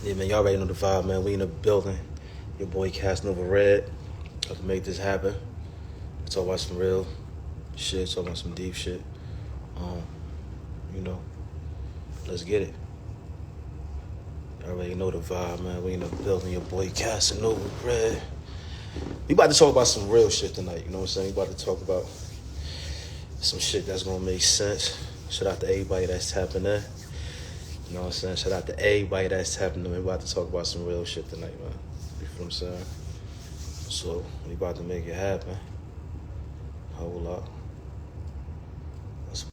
Yeah, man, y'all already know the vibe, man. We in the building. Your boy Casanova Red. About to make this happen. Talk about some real shit. Talk about some deep shit. Um, you know, let's get it. Y'all already know the vibe, man. We in the building. Your boy Casanova Red. We about to talk about some real shit tonight. You know what I'm saying? We about to talk about some shit that's gonna make sense. Shout out to everybody that's tapping in. You know what I'm saying? Shout out to everybody that's tapping in. We about to talk about some real shit tonight, man. You feel what I'm saying? So we about to make it happen. Hold up. Let's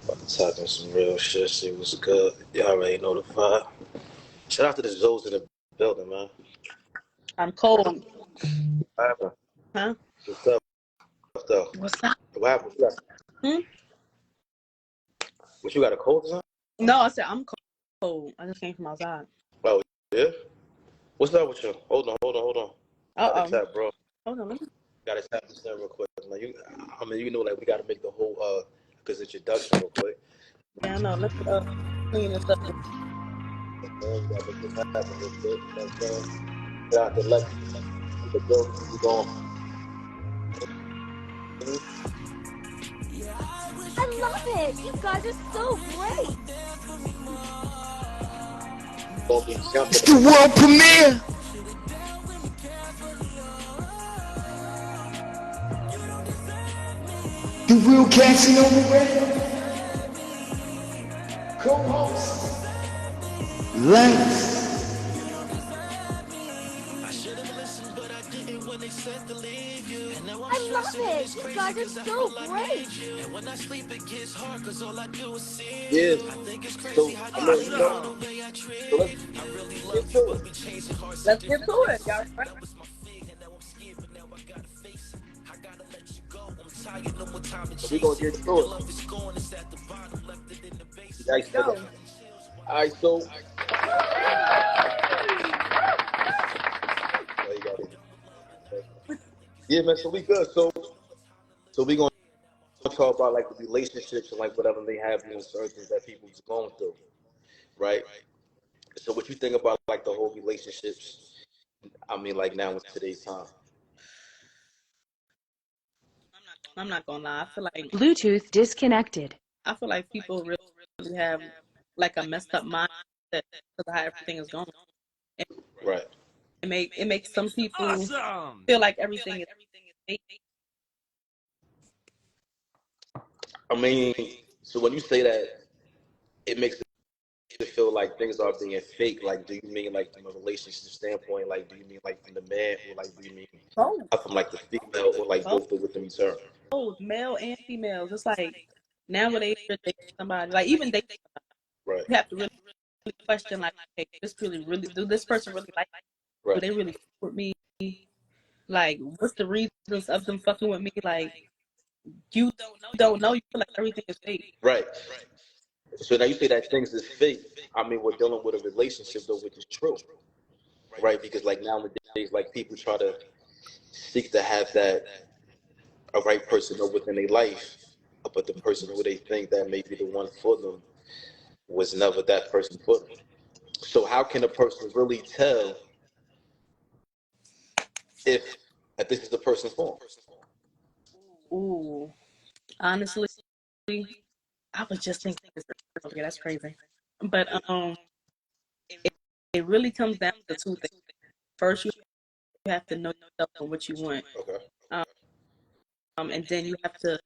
about to talk on some real shit. See what's good. Y'all already know the vibe. Shout out to the Zoes in the building, man. I'm cold. What happened? Huh? What's up? What's up? What's up? What happened? Hmm? What you got a cold or something? No, I said I'm cold. I just came from outside. Oh yeah. What's up with you? Hold on. Gotta Uh-oh. tap, bro. Hold on. Gotta tap this in real quick. Like you know, like we gotta make the whole cause introduction real quick. Yeah, I know. Let's clean this up. We gotta make this happen real quick. You know what I'm saying? Shout out to Lexisbre in the building. We going. I love it. You guys are so great. Gonna be It's jumping. the world premiere. The real Casanova Red. Co-host. Lance. I love it. You guys are so great. Yeah. So I mean, you know, so let's get to it. Let's get to it, y'all. Right? So we gonna get to it. Let's Nice nigga. go. All right, so there you go. Yeah, man. So we good. So we gonna talk about like the relationships and like whatever may happen and certain things that people's going through, right? So what you think about like the whole relationships? I mean, like now in today's time. I'm not gonna lie. Bluetooth disconnected. I feel like people really have like a messed up mindset because of how everything is going. And Right. it makes some people feel like everything is fake. I mean, so when you say that, it makes it feel like things are being fake. Like, do you mean like from a relationship standpoint? Like, do you mean like from the man, or like do you mean Both, from like the female, or like both, both of them in turn? male and females. It's like nowadays you're dating somebody, like even dating, Right. you have to really question like, hey, really do this person really like me? Do Right. they really fuck with me? Like, what's the reasons of them fucking with me? Like, you don't know. You feel like everything is fake. Right. So now you say that things is fake. I mean, we're dealing with a relationship though, which is true, right? Because like nowadays, like people try to seek to have that a right person know within their life, but the person who they think that may be the one for them was never that person for them. So how can a person really tell if this is the person for them? Ooh, honestly, I was just thinking this earlier. That's crazy. But it, it really comes down to two things. First, you have to know yourself and what you want. Okay. And then you have to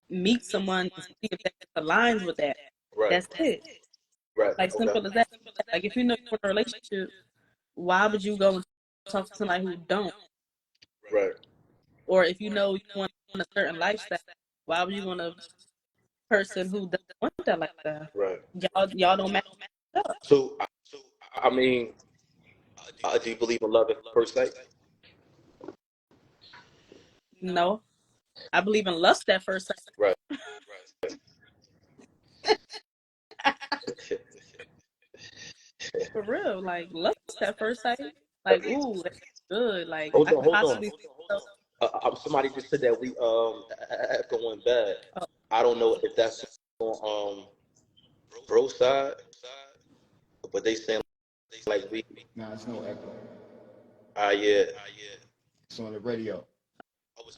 meet someone and see if that aligns with that. Right. That's it. Right. Like Okay. simple as that. Like if you know you're in a relationship, why would you go and talk to somebody who don't? Right. Or if you know you want a certain lifestyle, why would you want a person who doesn't want that lifestyle? Right. Y'all don't match up. So I mean, do you believe in love at first sight? No, I believe in lust at first Right. sight. For real, like lust at first sight. Like, ooh, that's good. Like Hold I on. could Hold on. possibly see myself. Somebody just said that we going bad. I don't know if that's on bro side, but they saying like we. Nah, it's no echo. Yeah. It's on the radio.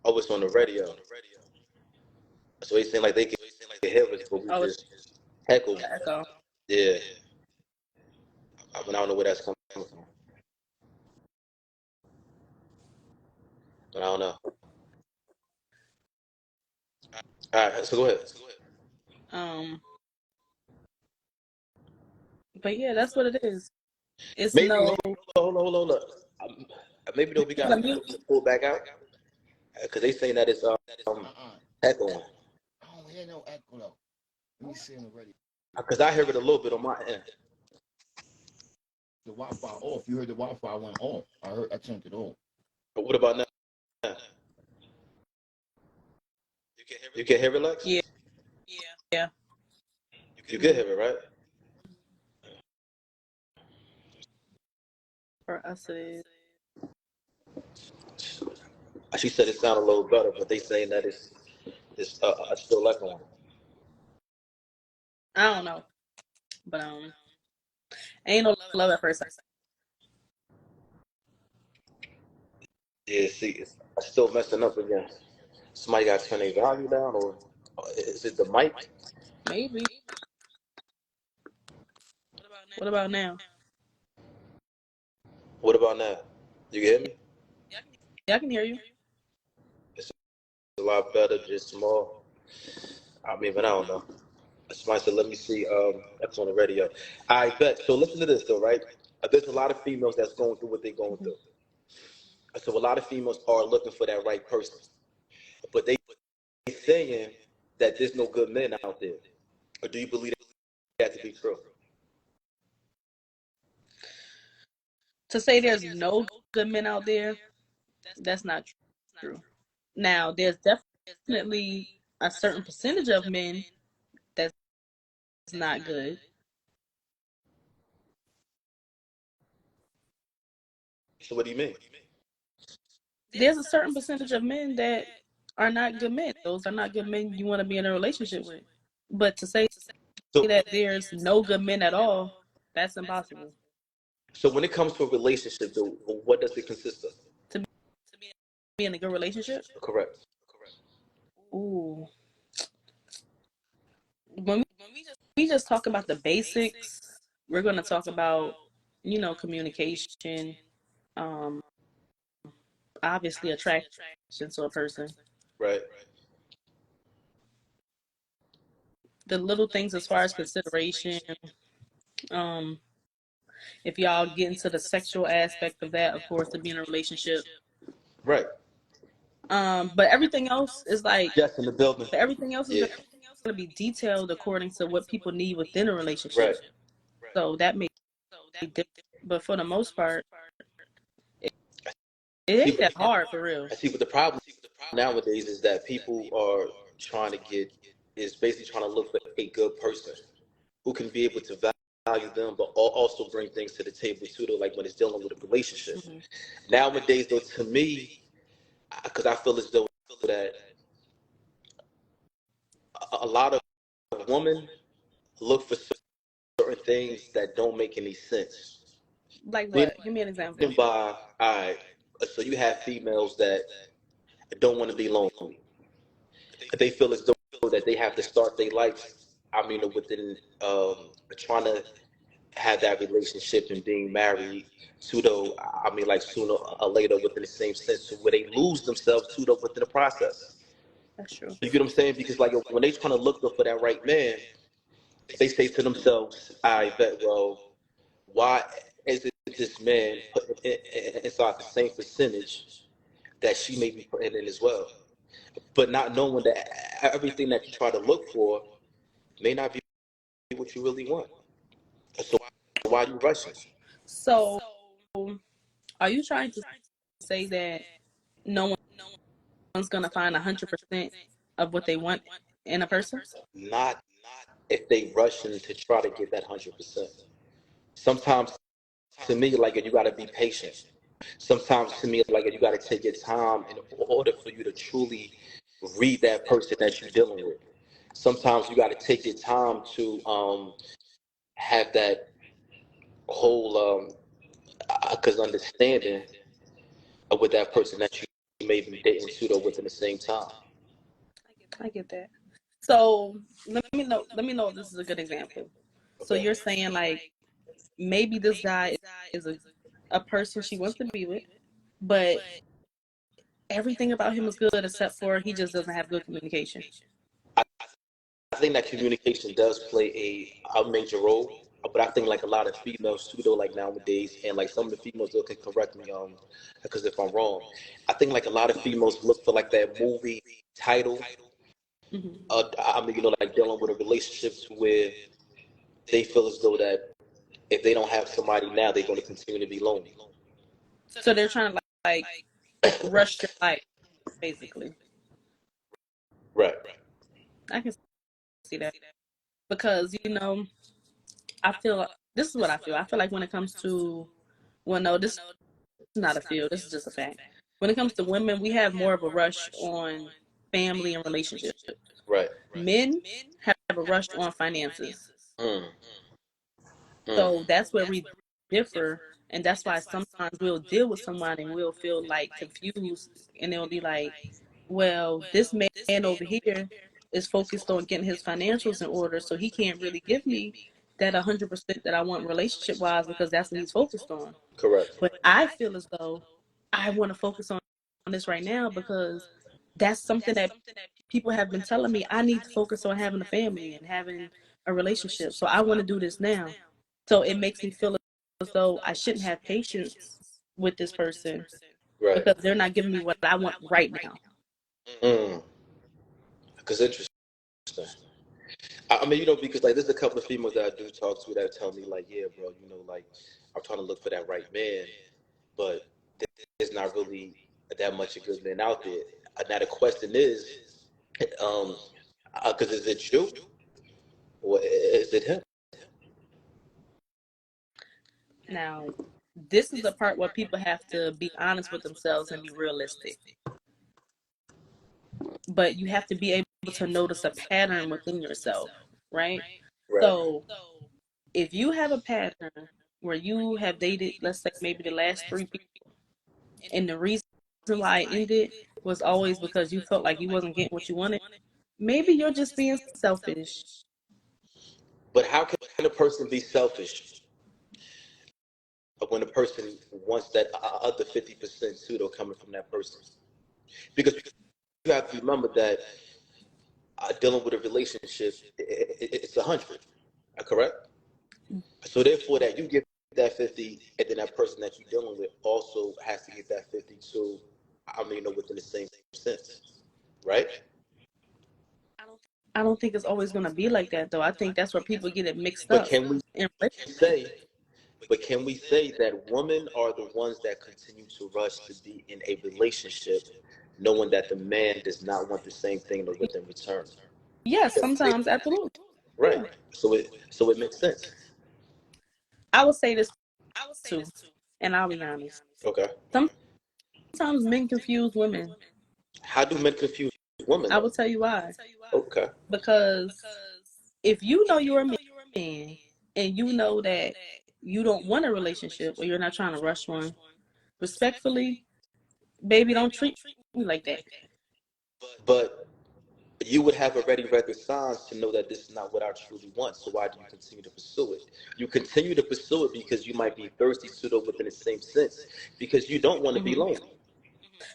Oh, it's on the radio. So they saying like they can hear us, but we Oh, it's just echo. the echo. Yeah. I mean, I don't know where that's coming from, but I don't know. All right, so go ahead. Um, but yeah, that's what it is. It's Maybe no. hold on. Maybe though we got Let me. to pull back out because they saying that it's echoing. I don't hear no echo though. Let me see on the radio. Because I hear it a little bit on my end. The Wi-Fi off. You heard the Wi-Fi went off. I turned it off. But what about now? You can hear it, Lex? Yeah. You can hear it, right? For us, it is. She said it sounded a little better, but they saying that it's still echoing. I don't know, but ain't no love at first sight. Yeah, see, it's still messing up again. Somebody got to turn their volume down, or is it the mic? Maybe. What about now? What about now? You can hear me? Yeah, I can hear you. It's a lot better, just small. I mean, but I don't know. Somebody said, let me see, that's on the radio. I bet. So listen to this, though, right? There's a lot of females that's going through what they're going through. So a lot of females are looking for that right person. But they saying that there's no good men out there. Or do you believe that to be true? To say there's no good men out there, that's not true. Now, there's definitely a certain percentage of men that's not good. So what do you mean? There's a certain percentage of men that are not good men. Those are not good men you want to be in a relationship with. But to say that there's no good men at all, that's impossible. So when it comes to a relationship, though, what does it consist of? To be in a good relationship? Correct. Ooh. When we just talk about the basics, we're going to talk about, communication, obviously attraction to a person. Right. The little things as far as consideration, if y'all get into the sexual aspect of that, of course, to be in a relationship. Right. But everything else is like, Yes, in the building. everything else is going to be detailed according to what people need within a relationship. Right. So that may be different. But for the most part, it ain't that hard for real. I see, but the problem nowadays is that people are basically trying to look for a good person who can be able to value them, but also bring things to the table too, though, like when it's dealing with a relationship. Mm-hmm. Nowadays, though, to me, because I feel as though that a lot of women look for certain things that don't make any sense. Like what? Give me an example. All right, so you have females that don't want to be lonely. They feel as though that they have to start their life, within trying to have that relationship and being married sooner or later within the same sense, where they lose themselves within the process. That's true. You get what I'm saying? Because like when they trying to look for that right man, they say to themselves, I bet, well, why isn't this man putting inside the same percentage that she may be putting in as well? But not knowing that everything that you try to look for may not be what you really want. So why are you rushing? So are you trying to say that no one's going to find 100% of what they want in a person? Not if they rushing to try to get that 100%. Sometimes, to me, like you got to be patient. Sometimes to me, like you got to take your time in order for you to truly read that person that you're dealing with. Sometimes you got to take your time to have that whole cause understanding of with that person that you may be dating to though within the same time. I get that. So let me know if this is a good example. So Okay. you're saying like maybe this guy is a person she wants to be with, but everything about him is good except for he just doesn't have good communication. I, I think that communication does play a major role, but I think like a lot of females too though, like nowadays, and like some of the females though can correct me because if I'm wrong, I think like a lot of females look for like that movie title. Hmm. I mean, like dealing with a relationship to where they feel as though that if they don't have somebody now, they're going to continue to be lonely. So they're trying to like rush your life, basically. Right. I can see that because I feel this is what I feel. I feel like when it comes to well, no, this is not a feel. This is just a fact. When it comes to women, we have more of a rush on family and relationships. Right. Men have a rush on finances. Mm. Mm. So that's where we differ. And that's why sometimes we'll deal with someone and we'll feel like confused and they'll be like, well, this man over here is focused on getting his financials in order. So he can't really give me that 100% that I want relationship wise because that's what he's focused on. Correct. But I feel as though I want to focus on this right now because that's something that people have been telling me I need to focus on having a family and having a relationship. So I want to do this now. So it makes me feel as though I shouldn't have patience with this person Right. because they're not giving me what I want right now. Mm. Because interesting. I mean, because like there's a couple of females that I do talk to that tell me like, yeah, bro, like I'm trying to look for that right man, but there's not really that much a good man out there. Now the question is, because is it you or is it him? Now, this is the part where people have to be honest with themselves and be realistic. But you have to be able to notice a pattern within yourself, right? Right. So if you have a pattern where you have dated, let's say maybe the last three people, and the reason why it ended was always because you felt like you wasn't getting what you wanted, maybe you're just being selfish. But how can a person be selfish when a person wants that other 50% pseudo coming from that person? Because you have to remember that dealing with a relationship, it's 100, correct? So therefore, that you give that 50, and then that person that you're dealing with also has to get that 50 too. I mean, within the same sense, right? I don't think it's always going to be like that, though. I think that's where people get it mixed But up can we in relationships. say, but can we say that women are the ones that continue to rush to be in a relationship, knowing that the man does not want the same thing within return? Yes, sometimes, absolutely. Right. Yeah. So it makes sense. I would say this too, and I'll be honest. Okay. Sometimes men confuse women. How do men confuse women I though? will tell you why. Okay. Because if you know you're a man and you know that you don't want a relationship or you're not trying to rush one, respectfully, baby, don't treat me like that. But you would have already read the signs to know that this is not what I truly want. So why do you continue to pursue it? You continue to pursue it because you might be thirsty pseudo within the same sense, because you don't want to be Hmm. lonely.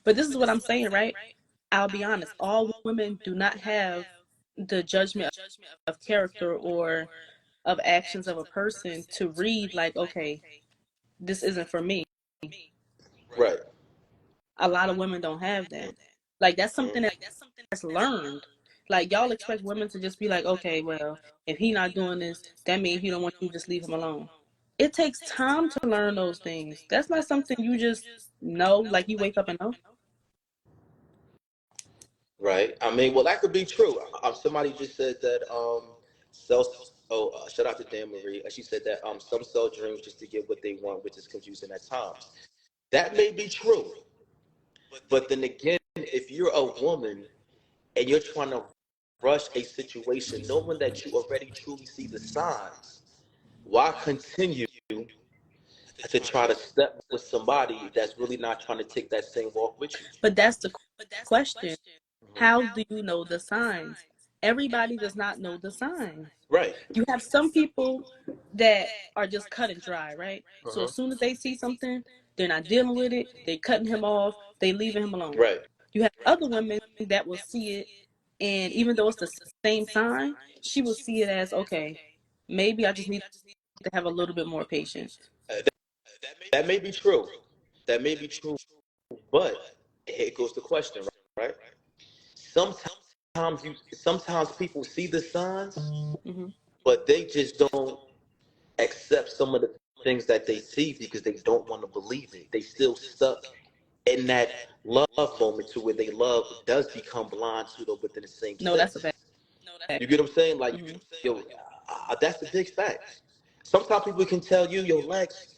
But this is what I'm saying, right? I'll be honest. All women do not have the judgment of character or of actions of a person to read like, okay, this isn't for me. Right. A lot of women don't have that. Like that's something that's learned. Like y'all expect women to just be like, okay, well, if he not doing this, that means he don't want you to just leave him alone. It takes time to learn those things. That's not something you just know, like you wake up and know. Right. I mean, well, that could be true. Somebody just said that sells. Oh, shout out to Dan Marie. She said that some sell dreams just to get what they want, which is confusing at times. That may be true. But then again, if you're a woman and you're trying to rush a situation, knowing that you already truly see the signs, why continue to try to step with somebody that's really not trying to take that same walk with you? But that's the question. How do you know the signs? Everybody does not know the signs. Right. You have some people that are just cut and dry, right? So Uh-huh. as soon as they see something, they're not dealing with it. They cutting him off. They leaving him alone. Right. You have other women that will see it, and even though it's the same sign, she will see it as, okay, maybe I just need to have a little bit more patience. That may be true. That may be true. But it goes to question, right? Sometimes people see the signs, Hmm. but they just don't accept some of the things that they see because they don't want to believe it. They still stuck in that love moment to where they love does become blind to them within the same No, that's a sense. fact. You get what I'm saying? Like, Hmm. yo, that's a big fact. Sometimes people can tell you, yo, Lex,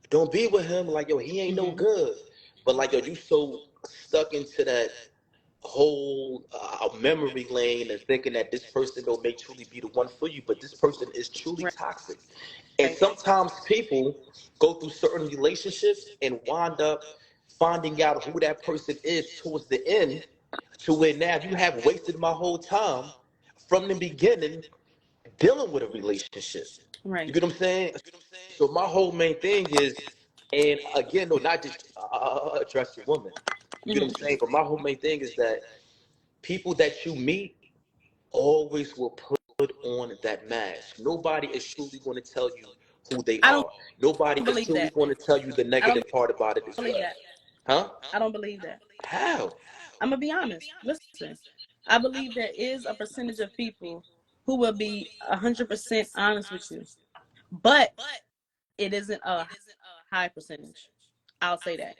don't be with him. Like, yo, he ain't no Hmm. good. But like, yo, you so stuck into that whole memory lane and thinking that this person may truly be the one for you, but this person is truly Right. toxic. And sometimes people go through certain relationships and wind up finding out who that person is towards the end, to where now you have wasted my whole time from the beginning dealing with a relationship. You Right. get what I'm saying? So my whole main thing is, and again, no, not just address the woman. You get what Hmm. I'm saying? But my whole main thing is that people that you meet always will put on that mask. Nobody is truly going to tell you who they I don't are. Nobody is believe truly that. going to tell you the I don't negative part about it as believe well. that. Huh? I don't believe that. How? I'm gonna be honest. Listen, I believe there is a percentage of people who will be 100% honest with you, but it isn't a high percentage. I'll say that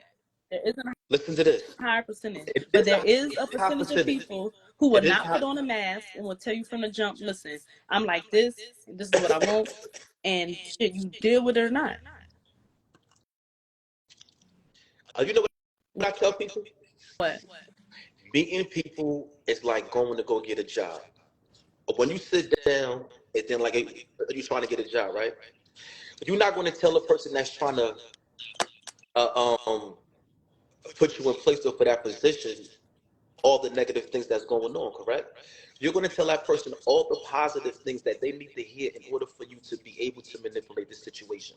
there isn't a Listen to this. high percentage, It but is there a is a high percentage of percentage. people who will It is not high. put on a mask and will tell you from the jump. Listen, I'm like this. This is what I want, and shit, you deal with it or not. You know what I tell people? What? Meeting people is like going to go get a job. When you sit down and then like you're trying to get a job, right? You're not going to tell a person that's trying to put you in place for that position all the negative things that's going on, correct? You're going to tell that person all the positive things that they need to hear in order for you to be able to manipulate the situation.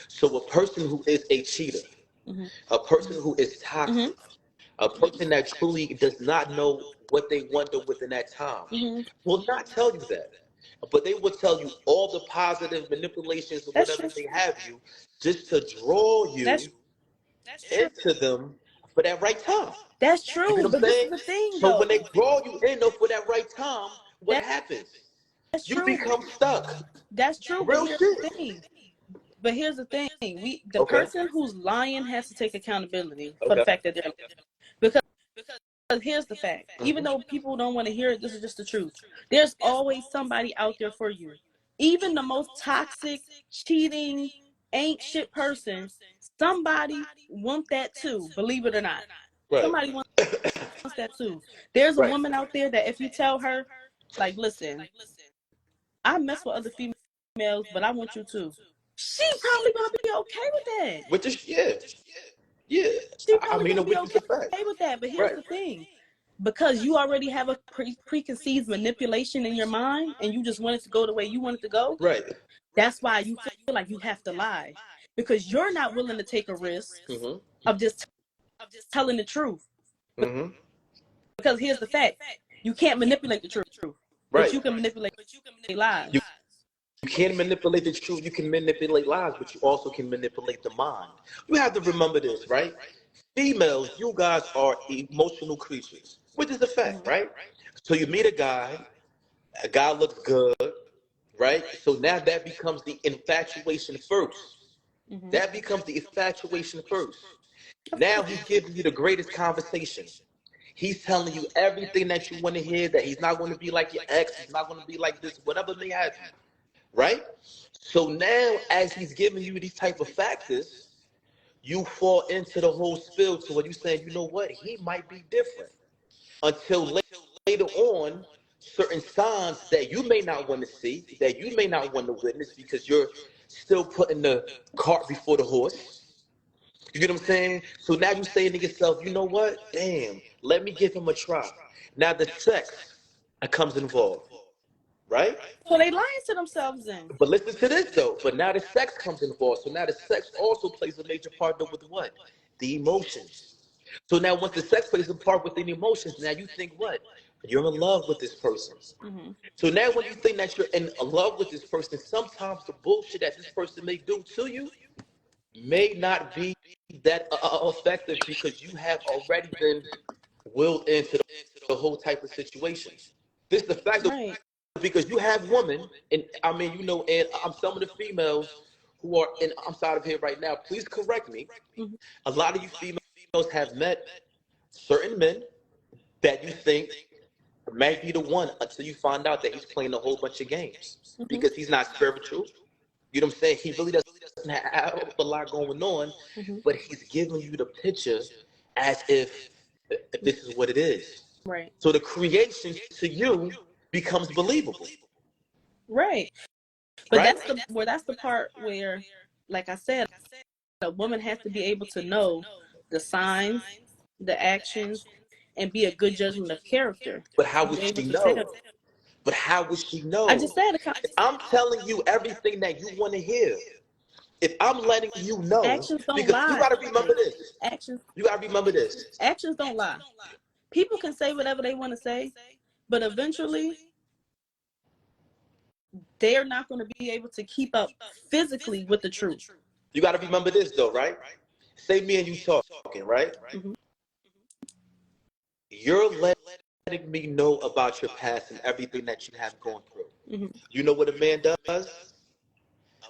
So a person who is a cheater, Mm-hmm. a person who is Mm-hmm. toxic, a person that truly does not know what they want within that time Mm-hmm. will not tell you that. But they will tell you all the positive manipulations or That's whatever true. they have you just to draw That's you true. into them for that right time. That's You get true. what I'm But this is saying? the thing, So when they though. draw you in though for that right time, what That, happens? that's You true. become stuck. That's true. But Real here's shit. the thing. But here's the thing. The Okay. person who's lying has to take accountability for the Okay. fact that they're lying. Because here's the fact. Even Hmm. though people don't want to hear it, this is just the truth. There's always somebody out there for you. Even the most toxic, cheating, ain't shit person, somebody want that too, believe it or not. Right. Somebody wants that too. There's a Right. woman out there that if you tell her, like, listen, I mess with other females, but I want you too. She probably gonna be okay with that. With this, yeah, yeah. She I probably mean, gonna be which is a fact. okay with that. But here's Right. the thing. Because you already have a preconceived manipulation in your mind and you just want it to go the way you want it to go, Right. that's why you feel like you have to lie. Because you're not willing to take a risk Hmm. of just telling the truth. Hmm. Because here's the fact. You can't manipulate the truth, but Right. you can manipulate lies. You You can't manipulate the truth. You can manipulate lies, but you also can manipulate the mind. You have to remember this, right? Females, you guys are emotional creatures, which is a fact, Mhm. right? So you meet a guy looks good, right? So now that becomes the infatuation first. Mhm. That becomes the infatuation first. Of Now course. he's giving you the greatest conversation. He's telling you everything that you want to hear, that he's not going to be like your ex, he's not going to be like this, whatever may have you, right? So now, as he's giving you these type of factors, you fall into the whole spill to where you saying, you know what, he might be different. Until later on, certain signs that you may not want to see, that you may not want to witness because you're still putting the cart before the horse. You get what I'm saying? So now you're saying to yourself, you know what? Damn, let me give him a try. Now the sex comes involved, right? So they lying to themselves then. But listen to this though. But now the sex comes involved. So now the sex also plays a major part with what? The emotions. So now once the sex plays a part with the emotions, now you think what? You're in love with this person. Mm-hmm. So now when you think that you're in love with this person, sometimes the bullshit that this person may do to you may not be that effective because you have already been willed into the whole type of situation. This is the fact of Right. because you have women, and I mean, you know, and some of the females who are in, I'm sorry of here right now, please correct me. Mm-hmm. A lot of you females have met certain men that you think might be the one until you find out that he's playing a whole bunch of games Mm-hmm. because he's not spiritual. You know what I'm saying? He really doesn't have a lot going on, Mm-hmm. but he's giving you the picture as if this is what it is. Right. So the creation to you becomes believable. Right. But Right? that's the part where, like I said, a woman has to be able to know the signs, the actions, and be a good judgment of character But how to be would able she to tell. know? But how would she I know? just said I'm telling you everything that you want to hear. If I'm letting you know, actions don't because you lie. got to remember this. Actions You got to remember this. actions don't lie. People can say whatever they want to say, but eventually they're not going to be able to keep up physically with the truth. You got to remember this, though, right? Say me and you talking, right? Mm-hmm. You're letting me know about your past and everything that you have gone through. Mm-hmm. You know what a man does?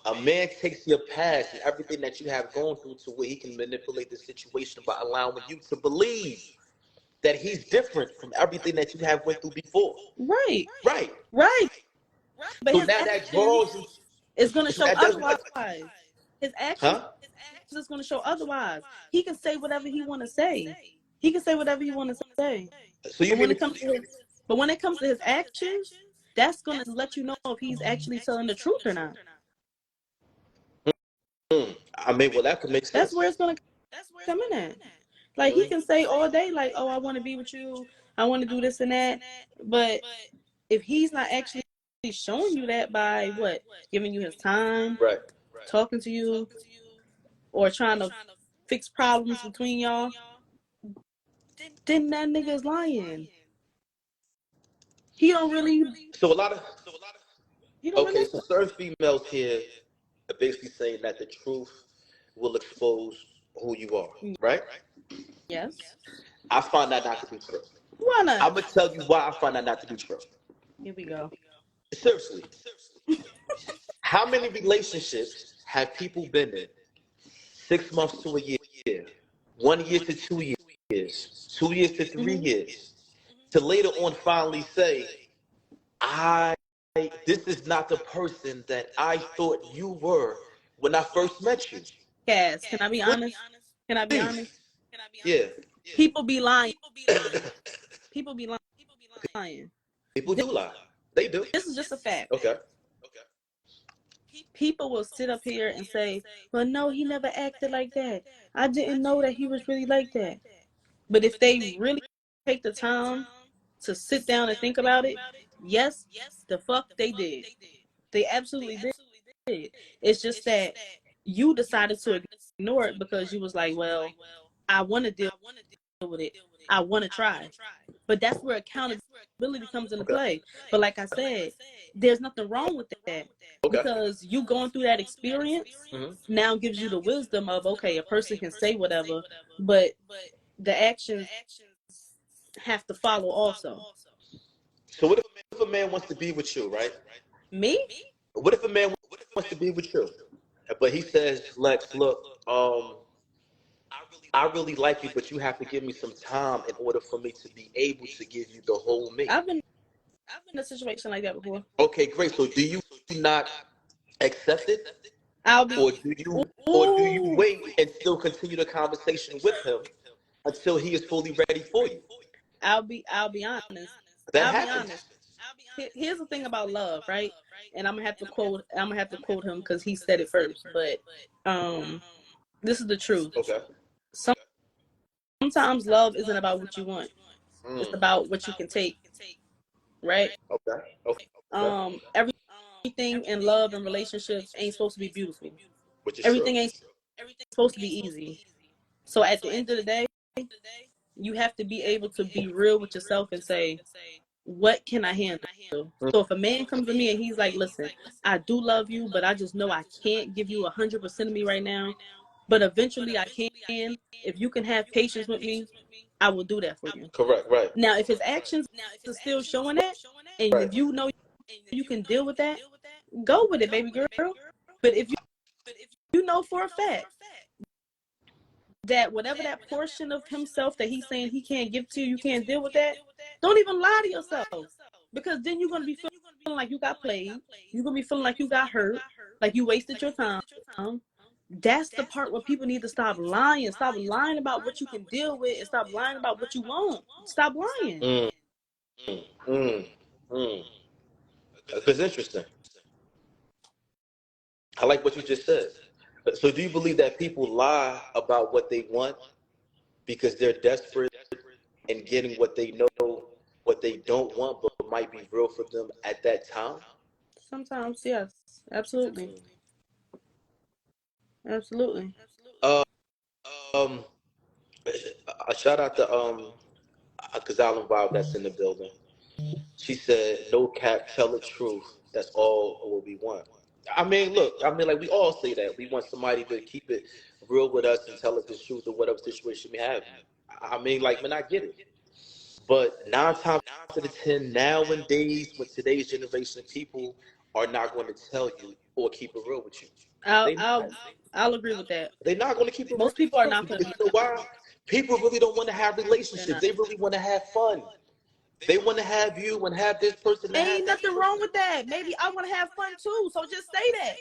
A man takes your past and everything that you have gone through to where he can manipulate the situation by allowing you to believe that he's different from everything that you have went through before. Right. Right. Right. But So his now that actions draws you. is going to show That does otherwise. what? His actions Huh? is going to show otherwise. He can say whatever he want to say. He can say whatever he want to say. So you But when mean it comes to his actions, that's going to let you know if he's actually telling the truth or not. I mean, well, that could make sense. That's where it's going to come in at. Like he can say all day, like, "Oh, I want to be with you. I want to do this and that," but if he's not actually showing you that by what, giving you his time, Right. talking to you, or trying to fix problems between y'all, then that nigga is lying. He don't really. So a lot of He don't okay, really. so certain females here are basically saying that the truth will expose who you are, right? Yes. I find that not to be true. Why I'm not? gonna tell you why I find that not to be true. Here we go. Seriously, how many relationships have people been in? 6 months to a year, 1 year to 2 years, 2 years to 3 years, to later on finally say, I this is not the person that I thought you were when I first met you. Cass, can I be honest? Can I be honest? Please. Yeah. People be lying. People be lying. People do lie. They do. This is just a fact. Okay. People will sit up here and say, "Well, no, he never acted like that. I didn't know that he was really like that." But if they really take the time to sit down and think about it, yes, the fuck they did. They absolutely did. It's just that you decided to ignore it because you was like, "Well, I want to deal with it. I want to try." But that's where accountability comes into play. But like I said, there's nothing wrong with that Okay. because you going through that experience now gives you the wisdom of, okay, a person can say whatever, but the actions have to follow also. So what if a man wants to be with you, right? Me? What if a man wants to be with you, but he says, Lex, look, I really like you, but you have to give me some time in order for me to be able to give you the whole me. I've been in a situation like that before. Okay, great. So do you not accept it? I'll be. Or do you Ooh, wait and still continue the conversation with him until he is fully ready for you? I'll be honest. That I'll be happens. honest. Here's the thing about love, right? And I'm gonna have to quote him because he said it first. But this is the truth. Okay. Sometimes love isn't about what you want. It's Mm. about what you can take, right? Okay. Okay. Everything in love and relationships ain't supposed to be beautiful. Which is true. Everything ain't supposed to be easy. So at the end of the day, you have to be able to be real with yourself and say, what can I handle? So if a man comes to me and he's like, listen, I do love you, but I just know I can't give you 100% of me right now, but eventually I can. If you can have patience with me, I will do that for you. Correct. Right. Now, if his actions are still showing that, and Right. if you know you can deal with that, go with it, baby girl. But if you know for a fact that whatever that portion of himself that he's saying he can't give to you, you can't deal with that, don't even lie to yourself. Because then you're going to be feeling like you got played. You're going to be feeling like you got hurt, like you wasted your time. That's the part where people need to stop lying. Stop lying about what you can deal with and stop lying about what you want. Stop lying. Mm. Mm. Mm. That's interesting. I like what you just said. So do you believe that people lie about what they want because they're desperate and getting what they know, what they don't want, but might be real for them at that time? Sometimes, yes. Absolutely. Absolutely. Um, a shout out to Casanova Wild that's in the building. She said, "No cap, tell the truth. That's all what we want." I mean, look, like we all say that we want somebody to keep it real with us and tell us the truth of whatever situation we have. I mean, like, man, I get it. But 9 times out of 10, nowadays, with today's generation, people are not going to tell you or keep it real with you. I'll They I'll not. I'll agree with that. They're not going to keep it real Most people are with not you going because to you be. know why? People really don't want to have They're relationships. not. They really want to have fun. They want to have you and have this person and have Ain't that nothing wrong person. with that. Maybe I want to have fun too. So just say that.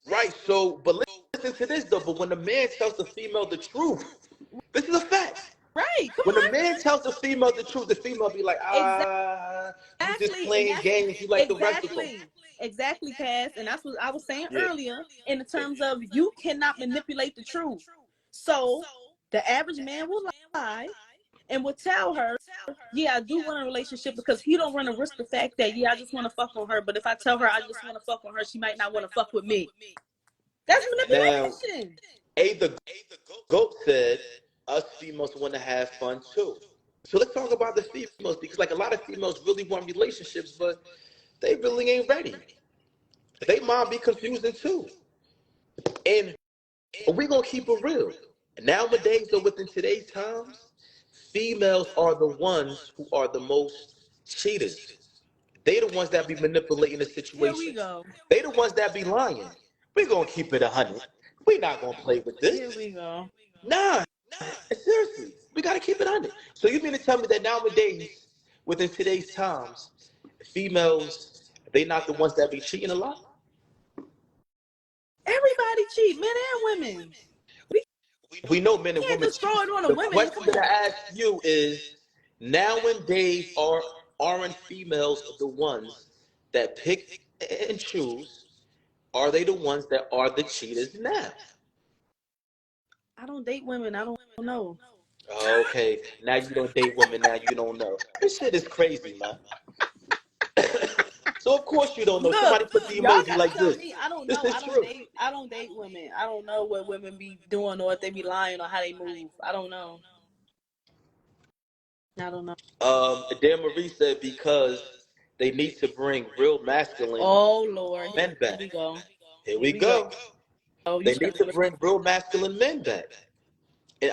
Right. So, but listen to this though. But when a man tells the female the truth, this is a fact. Right. Come When a on. man tells the female the truth, the female be like, you just Exactly. And playing that's games. You like the rest of them. exactly, Cass. And that's what I was saying Yeah. earlier in the terms of you cannot manipulate the truth. So the average man will lie and will tell her, yeah, I do want a relationship because he don't want to risk the fact that, yeah, I just want to fuck on her. But if I tell her I just want to fuck on her, she might not want to fuck with me. That's Now, manipulation. the goat said, us females want to have fun too. So let's talk about the females because, like, a lot of females really want relationships, but they really ain't ready. They might be confusing too. And we gonna keep it real. Nowadays, though, within today's times, females are the ones who are the most cheaters. They the ones that be manipulating the Here we situation. go. They the ones that be lying. We gonna keep it 100. We not gonna play with this. Here we go. Nah, seriously, we gotta keep it 100. So you mean to tell me that nowadays, within today's times, females they not the ones that be cheating a lot? Everybody cheat, men and women. We We know men and can't women just cheat. throw it on the The women. Come question that on. I ask you is, nowadays aren't females the ones that pick and choose? Are they the ones that are the cheaters now? I don't date women. I don't know. Okay, now you don't date women. Now you don't know. This shit is crazy, man. So of course you don't know. Look, Somebody put the y'all emoji gotta like tell this. me. I don't This know. is true. I don't date women. I don't know what women be doing or if they be lying or how they move. I don't know. I don't know. Dan Marie said because they need to bring real masculine Oh Lord, men here back. we go. Here Here we we go. go. Oh, you They need started to with bring real masculine men back. And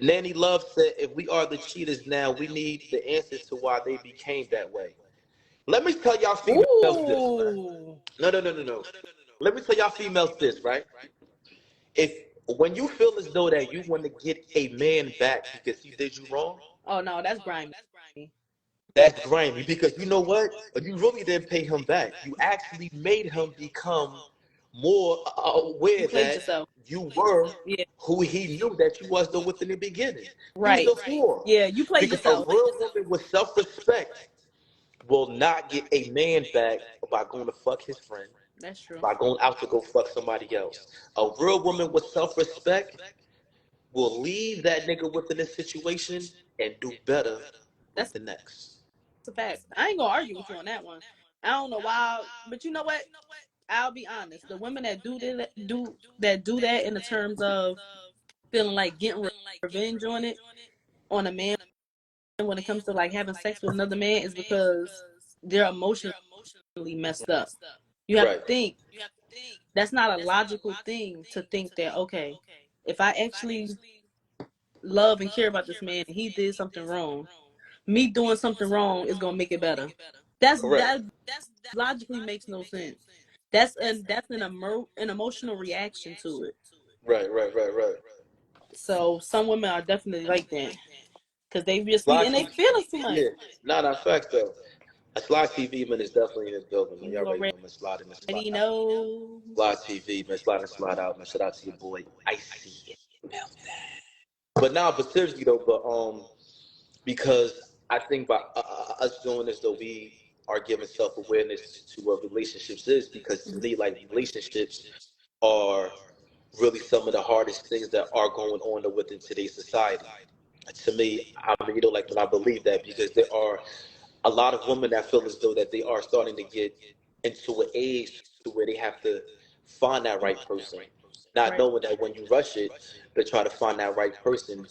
Nanny Love said, if we are the cheaters now, we need the answers to why they became that way. Let me tell y'all females this, man. ooh. No. Let me tell y'all females this, right? If when you feel as though that you want to get a man back because he did you wrong, Oh no, that's grimy. that's grimy because you know what? You really didn't pay him back. You actually made him become more aware You played that yourself. you were Yeah. who he knew that you was though within the beginning. He was Right. the four. Yeah, you played Because a yourself. real woman with self-respect will not get a man back by going to fuck his friend, That's true. by going out to go fuck somebody else. A real woman with self-respect will leave that nigga within this situation and do better with That's the next. a fact. I ain't gonna argue with you on that one. I don't know why, but you know what? I'll be honest. The women that do that in the terms of feeling like getting revenge on a man when it comes to like having sex with another man is because they're emotionally messed up. You have to Right. think that's not a logical thing to think that okay, if I actually love and care about this man and he did something wrong, me doing something wrong is gonna make it better. Correct. That logically makes no sense. That's an emotional reaction to it. Right, right, right, right. So some women are definitely like that because they just be in their Sly feelings too much. Yeah, not facts though. A Sly TV man is definitely in his building, man. You Y'all already already know man, slide in and slide out. know. Sly TV, man, slide and slide out, man. Shout out to your boy Icy. But now, but seriously though, because I think by us doing this though, we are giving self awareness to what relationships is. Because to me, like relationships are really some of the hardest things that are going on within today's society. To me, I mean, like when I believe that because there are a lot of women that feel as though that they are starting to get into an age to where they have to find that right person, not Right. knowing that when you rush it to try to find that right person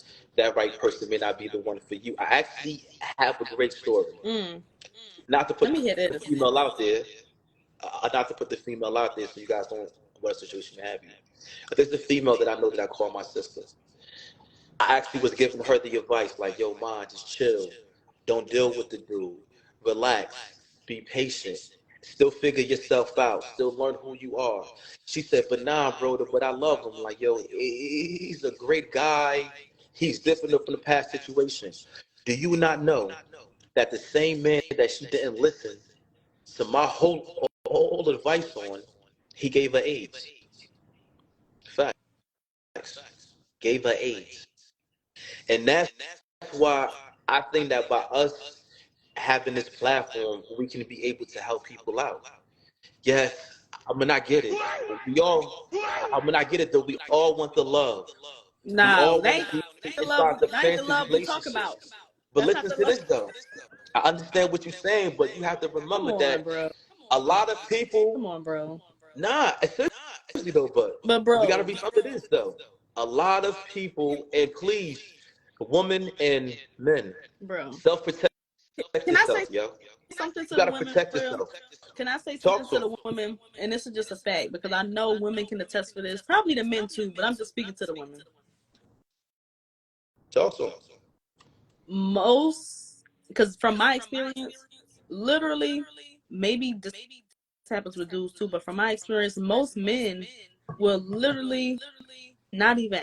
may not be the one for you. I actually have a great story. Mm. Not to Let put me hear the this. female out there, not to put the female out there, so you guys don't what situation have you. But there's a female that I know that I call my sister. I actually was giving her the advice like, yo, man, just chill. Don't deal with the dude. Relax. Be patient. Still figure yourself out. Still learn who you are. She said, but nah, bro, but I love him. Like, yo, he's a great guy. He's different from the past situation. Do you not know that the same man that she didn't listen to my whole advice on, he gave her AIDS? Facts. Gave her AIDS. And that's why I think that by us having this platform, we can be able to help people out. Yes, I mean I get it. We all, I mean I get it though. We all want the love. We No, all that want ain't to be the love. inside the That ain't the fancy love we talk about. relationships. But That's not listen the to love. this though. I understand what you're saying, but you have to Come remember on, that bro. a lot of people, Come on, bro. nah, seriously though, but But we got to bro, remember this though. A lot of people, and please, women and men, bro. self-protect Can I say yourself, yo. something You to the gotta women protect for real? yourself. Can I say something Talk to to them. the women? And this is just a fact because I know women can attest for this. Probably the men too, but I'm just speaking to the women. Talk to them. Most, because from my experience, literally, maybe this happens with dudes too, but from my experience, most men will literally not even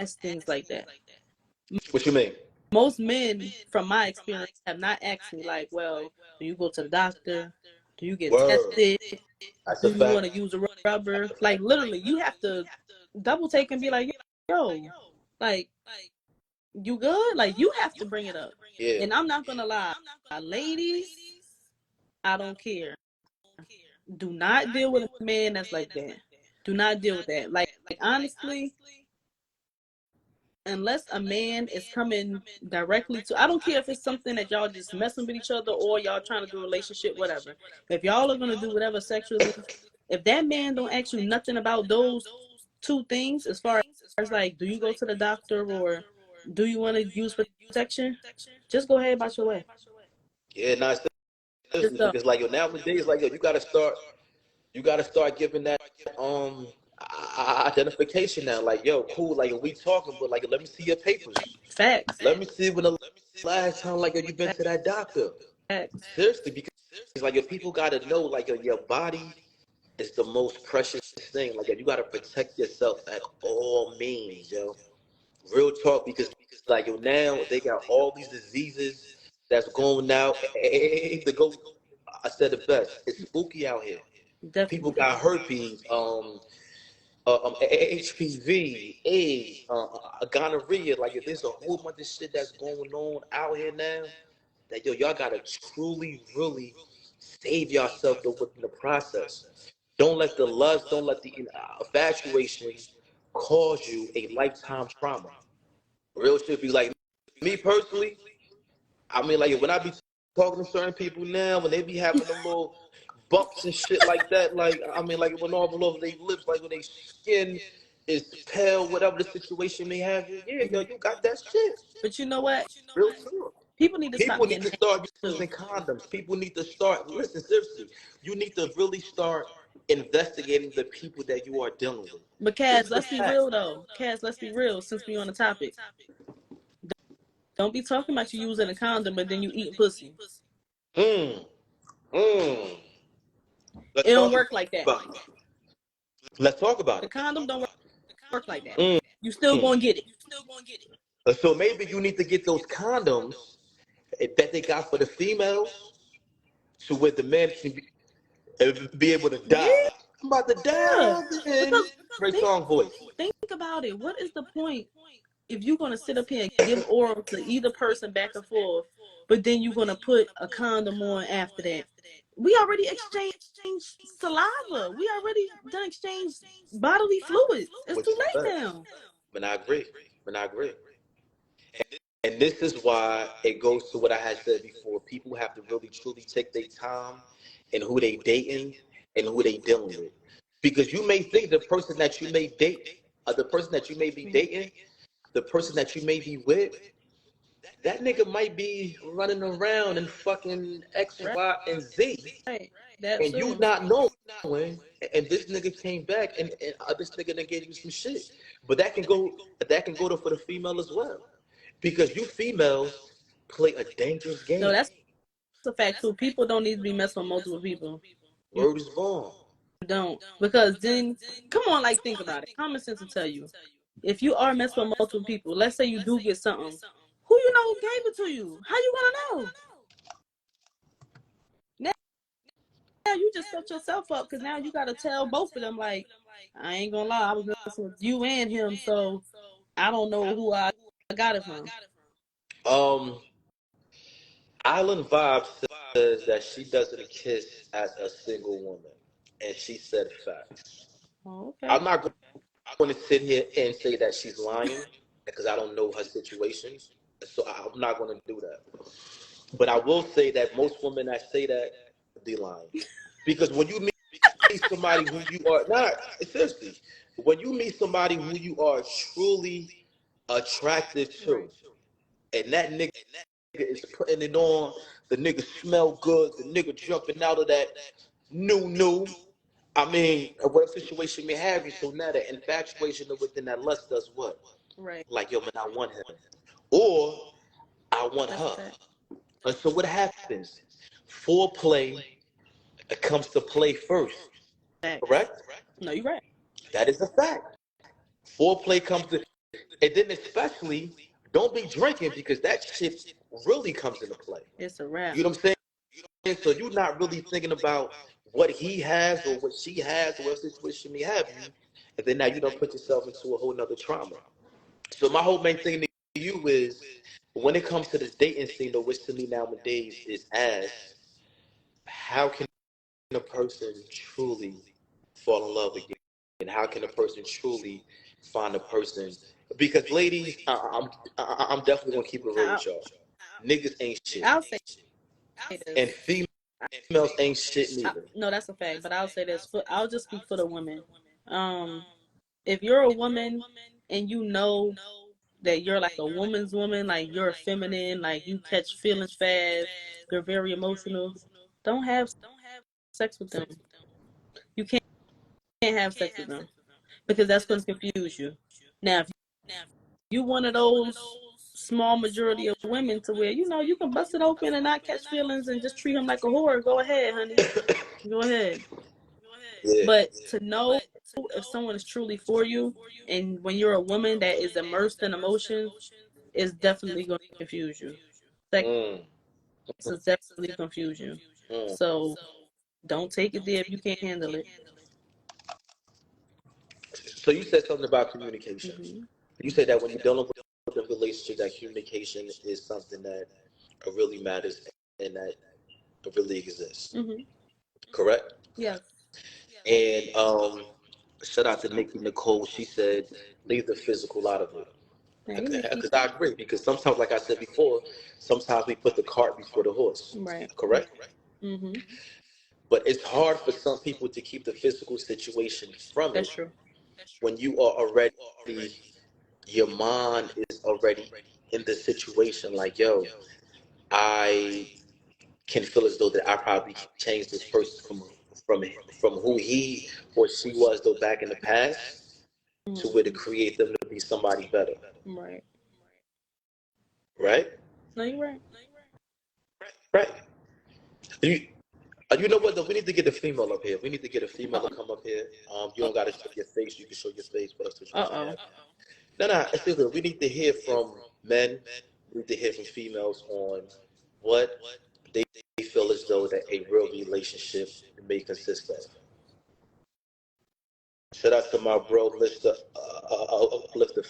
ask things like that. What you mean? Most men, from my experience, have not asked me like, "Well, do you go to the doctor? Do you get Word. tested? That's a Do you want fact. to use a rubber?" Like literally, you have to double take and be like, "Yo, like you good?" Like you have to bring it up. Yeah. And I'm not gonna lie, ladies, I don't care. Do not deal with a man that's like that. Do not deal with that. Like honestly, unless a man is coming directly to, I don't care if it's something that y'all just messing with each other or y'all trying to do a relationship, whatever. If y'all are gonna do whatever sexually, if that man don't ask you nothing about those two things, as far as like, do you go to the doctor or do you want to use protection? Just go ahead about your way. Yeah, nah, Just seriously, because like yo, nowadays, like yo, you gotta start giving that um identification now. Like yo, cool, like we talking, but like let me see your papers. facts, Let me see when the last time like yo, you been to that doctor. facts. Seriously, because like your people gotta know like yo, your body is the most precious thing. Like yo, you gotta protect yourself at all means, yo. Real talk, because like yo, now they got all these diseases that's going out. To go, I said it best. It's spooky out here. Definitely. People got herpes, HPV, AIDS, gonorrhea. Like, there's a whole bunch of shit that's going on out here now that y'all gotta truly, really save yourself though within the process. Don't let the lust, don't let the infatuation cause you a lifetime trauma. Real shit be like me personally. I mean, like when I be talking to certain people now, when they be having them little bumps and shit like that, like I mean, like when all over their lips, like when their skin is pale, whatever the situation may have you. Yeah, yo, you got that shit. But you know what? Real talk. People need to stop People need getting to mad start too. using condoms. People need to start, listen, seriously, you need to really start investigating the people that you are dealing with. But This Kaz, is a let's be fact. real though. Kaz, let's be real. Since we on the topic, don't be talking about you using a condom, but then you eating pussy. Mm, mm. Let's It don't talk work like that. about it. Let's talk about The it. condom don't work like that. Mm. You still gonna get it. So maybe you need to get those condoms that they got for the females to where the men can be able to die. I'm about to Yeah, dive in. because Great think song voice. think about it. What is the point if you're gonna sit up here and give oral to either person back and forth, but then you're gonna put a condom on after that? We already exchanged saliva. We already done exchanged bodily fluids. It's Which too is a late fact. now. But I agree. But I agree. And this is why it goes to what I had said before. People have to really truly take their time in who they dating and who they dealing with. Because you may think the person that you may date, or the person that you may be dating, the person that you may be with, that nigga might be running around and fucking X, Y, and Z, Right. That and you too. not knowing, and this nigga came back and this nigga done gave you some shit. But that can go to for the female as well. Because you females play a dangerous No, game. that's a fact too. People don't need to be messing with multiple people. You Word is born. don't. Because then come on, like think about it. Common sense will tell you. If you are messing with multiple people, let's say you do get something, who you know gave it to you? How you gonna know? Now you just set yourself up because now you gotta tell both of them like, I ain't gonna lie, I was messing with you and him, so I don't know who I got it from. Um, Island Vibe says that she doesn't kiss as a single woman, and she said facts. Oh, okay. I'm not going to sit here and say that she's lying because I don't know her situation, so I'm not going to do that. But I will say that most women that say that, they lying, because when you meet somebody who you are not seriously, when you meet somebody who you are truly attracted to, Right. and that nigga is putting it on, the nigga smell good, the nigga jumping out of that new. I mean, what situation may have you, so now that infatuation within that lust does what? Right. Like, yo, man, I want him. Or I want That's a her. fact. And so what happens? Foreplay comes to play first, Facts. correct? No, you're right. That is a fact. Foreplay comes to, and then especially, don't be drinking because that shit really comes into play. It's a wrap. You know what I'm saying? So you're not really thinking about what he has or what she has or what situation may have you. And then now you don't put yourself into a whole nother trauma. So my whole main thing to you is when it comes to this dating scene, though, which to me nowadays is as how can a person truly fall in love again? And how can a person truly find a person? Because ladies, I'm definitely gonna keep it real I'll, with y'all. Niggas ain't shit, I'll say and this. females ain't shit neither. No, that's a fact. But I'll say this. I'll just speak for the women. If you're a woman and you know that you're like a woman's woman, like you're feminine, like you catch feelings fast, you're very emotional, don't have sex with them. You can't have sex with them because that's going to confuse you. Now, if you one of those small majority of women to where you know you can bust it open and not catch feelings and just treat him like a whore, go ahead, honey, go ahead. Yeah. But to know if someone is truly for you, and when you're a woman that is immersed in emotions, is definitely going to confuse you. Sex Mm, is definitely confuse you. mm. So Don't take it there if you can't handle it. So you said something about communication. Hmm. You said that when you're dealing with a relationship, that communication is something that really matters and that really exists. Hmm. Correct? Yes. And shout out to Nikki Nicole. She said, leave the physical out of it. Hey, Nikki. Because I agree. Because sometimes, like I said before, sometimes we put the cart before the horse. Right. Correct? Hmm. But it's hard for some people to keep the physical situation from That's it true. when you are already, your mind is already in the situation. Like, yo, I can feel as though that I probably can change this person from from who he or she was though back in the past to Hmm. where to create them to be somebody better. Right. Right? No, you're right. Right. You, you know what though? We need to get a female up here. We need to get a female to come up here. You don't gotta show your face. You can show your face. What else do you Uh-oh. have? No, no. It's still good. We need to hear from men. We need to hear from females on what they feel as though that a real relationship may consist of. Shout out to my bro, Mr.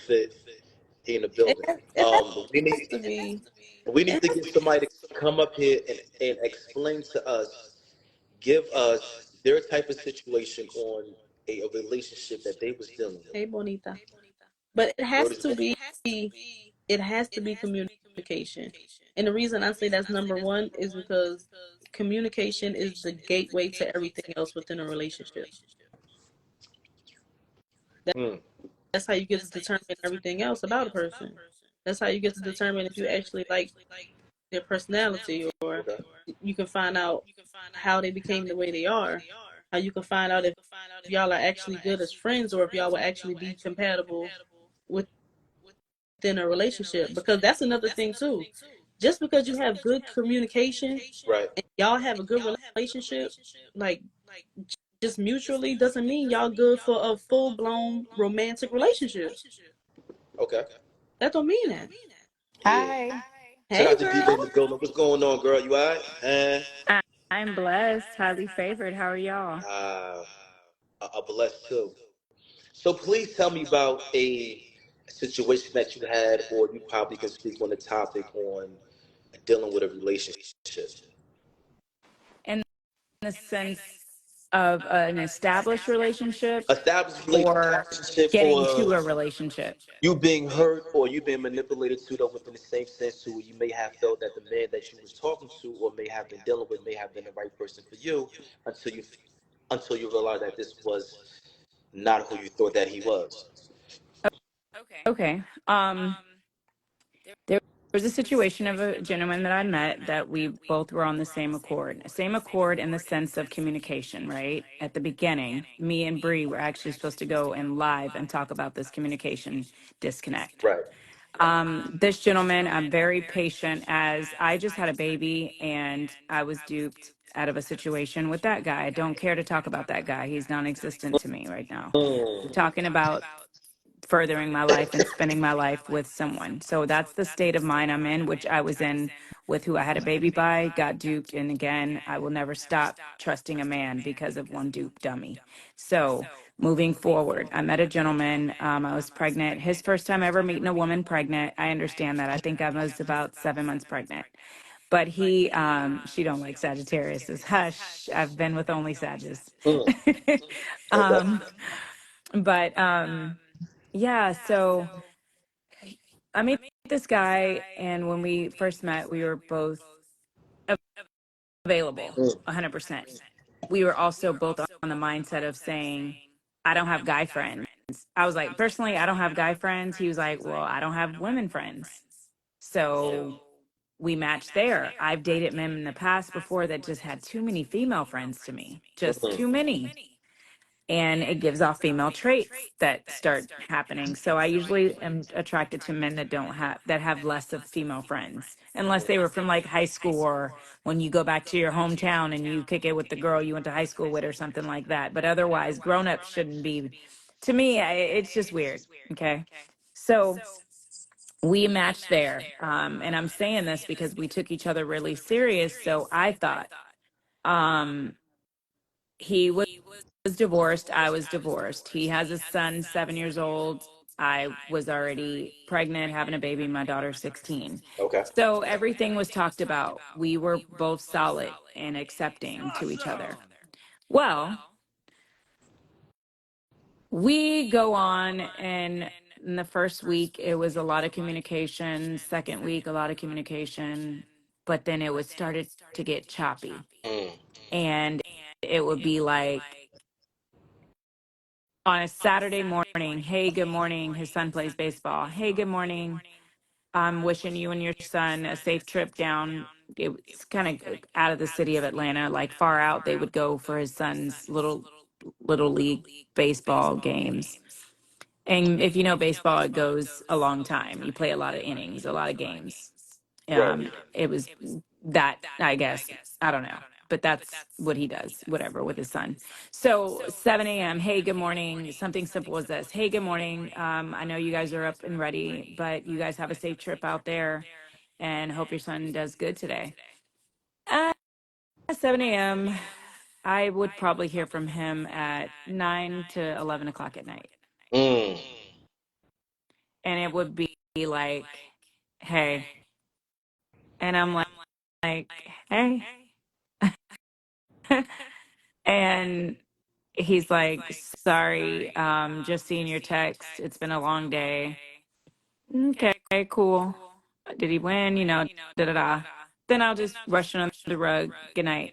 Fit. He in the building. It We has need to be. we need It to has get to be. somebody to come up here and explain to us, give us their type of situation on a relationship that they was dealing with. Hey, Bonita. But it has Word is to be. It has to be communication. And the reason I say that's number one is because communication is the gateway to everything else within a relationship. mm, That's how you get to determine everything else about a person. That's how you get to determine if you actually like their personality, or okay. you can find out how they became the way they are. How you can find out if y'all are actually good as friends, or if y'all will actually be compatible within a relationship. Because that's another thing too. Just because you have good communication Right. and y'all have a good relationship, like just mutually, doesn't mean y'all good for a full blown romantic relationship. Okay. That don't mean that. Yeah. Hi, Shout Hey, out to DJ in girl. the building. What's going on, girl? You alright? I'm blessed, highly favored. How are y'all? Uh, a blessed too. So please tell me about a situation that you had, or you probably can speak on the topic on dealing with a relationship. In the sense of an established relationship Established or relationship, getting or to a relationship? you being hurt, or you being manipulated to, though, within the same sense to where you may have felt that the man that you was talking to or may have been dealing with may have been the right person for you until you realize that this was not who you thought that he was. Okay. There was a situation of a gentleman that I met that we both were on the same accord in the sense of communication, right? At the beginning, me and Bree were actually supposed to go and live and talk about this communication disconnect. Right. This gentleman, I'm very patient as I just had a baby and I was duped out of a situation with that guy. I don't care to talk about that guy. He's non-existent to me right now. I'm Mm. talking about furthering my life and spending my life with someone. So that's the state of mind I'm in, which I was in with who I had a baby by, got duped. And again, I will never stop trusting a man because of one dupe dummy. So moving forward, I met a gentleman. I was pregnant. His first time ever meeting a woman pregnant. I understand that. I think I was about 7 months pregnant. But she don't like Sagittarius. Hush. I've been with only Sagittarius. Mm. Okay. um, but yeah, so I met this guy, and when we first met, we were both available Mm. 100%. We were also both on the mindset of saying, I don't have guy friends. I was like, personally, I don't have guy friends. He was like, well, I don't have women friends. So we matched there. I've dated men in the past before that just had too many female friends to me, just Mm. too many. And it gives off female traits that start happening. So I usually am attracted to men that have less of female friends, unless they were from like high school or when you go back to your hometown and you kick it with the girl you went to high school with or something like that. But otherwise, grown ups shouldn't be. To me, it's just weird. Okay, so we matched there, and I'm saying this because we took each other really serious. So I thought. Um, he was divorced. I was divorced. He has a son, 7 years old. I was already pregnant, having a baby. My daughter's 16. Okay. So everything was talked about. We were both solid and accepting to each other. Well, we go on, and in the first week, it was a lot of communication. Second week, a lot of communication. But then it was started to get choppy. Mm. And it would be like, on a Saturday morning, hey, good morning. His son plays baseball. Hey, good morning. I'm wishing you and your son a safe trip down. It's kind of out of the city of Atlanta, like far out. They would go for his son's little league baseball games. And if you know baseball, it goes a long time. You play a lot of innings, a lot of games. Right. It was that, I guess, I don't know, but that's what he does, whatever, with his son. So 7 a.m. Hey, good morning. Something simple as this. Hey, good morning. I know you guys are up and ready, but you guys have a safe trip out there, and hope your son does good today. At 7 a.m., I would probably hear from him at 9 to 11 o'clock at night. Mm. And it would be like, hey. And I'm like, hey. And he's like, sorry, just seeing your text. It's been a long day. Okay, cool. Did he win? Da da da. Then I'll just rush under the rug. Good night.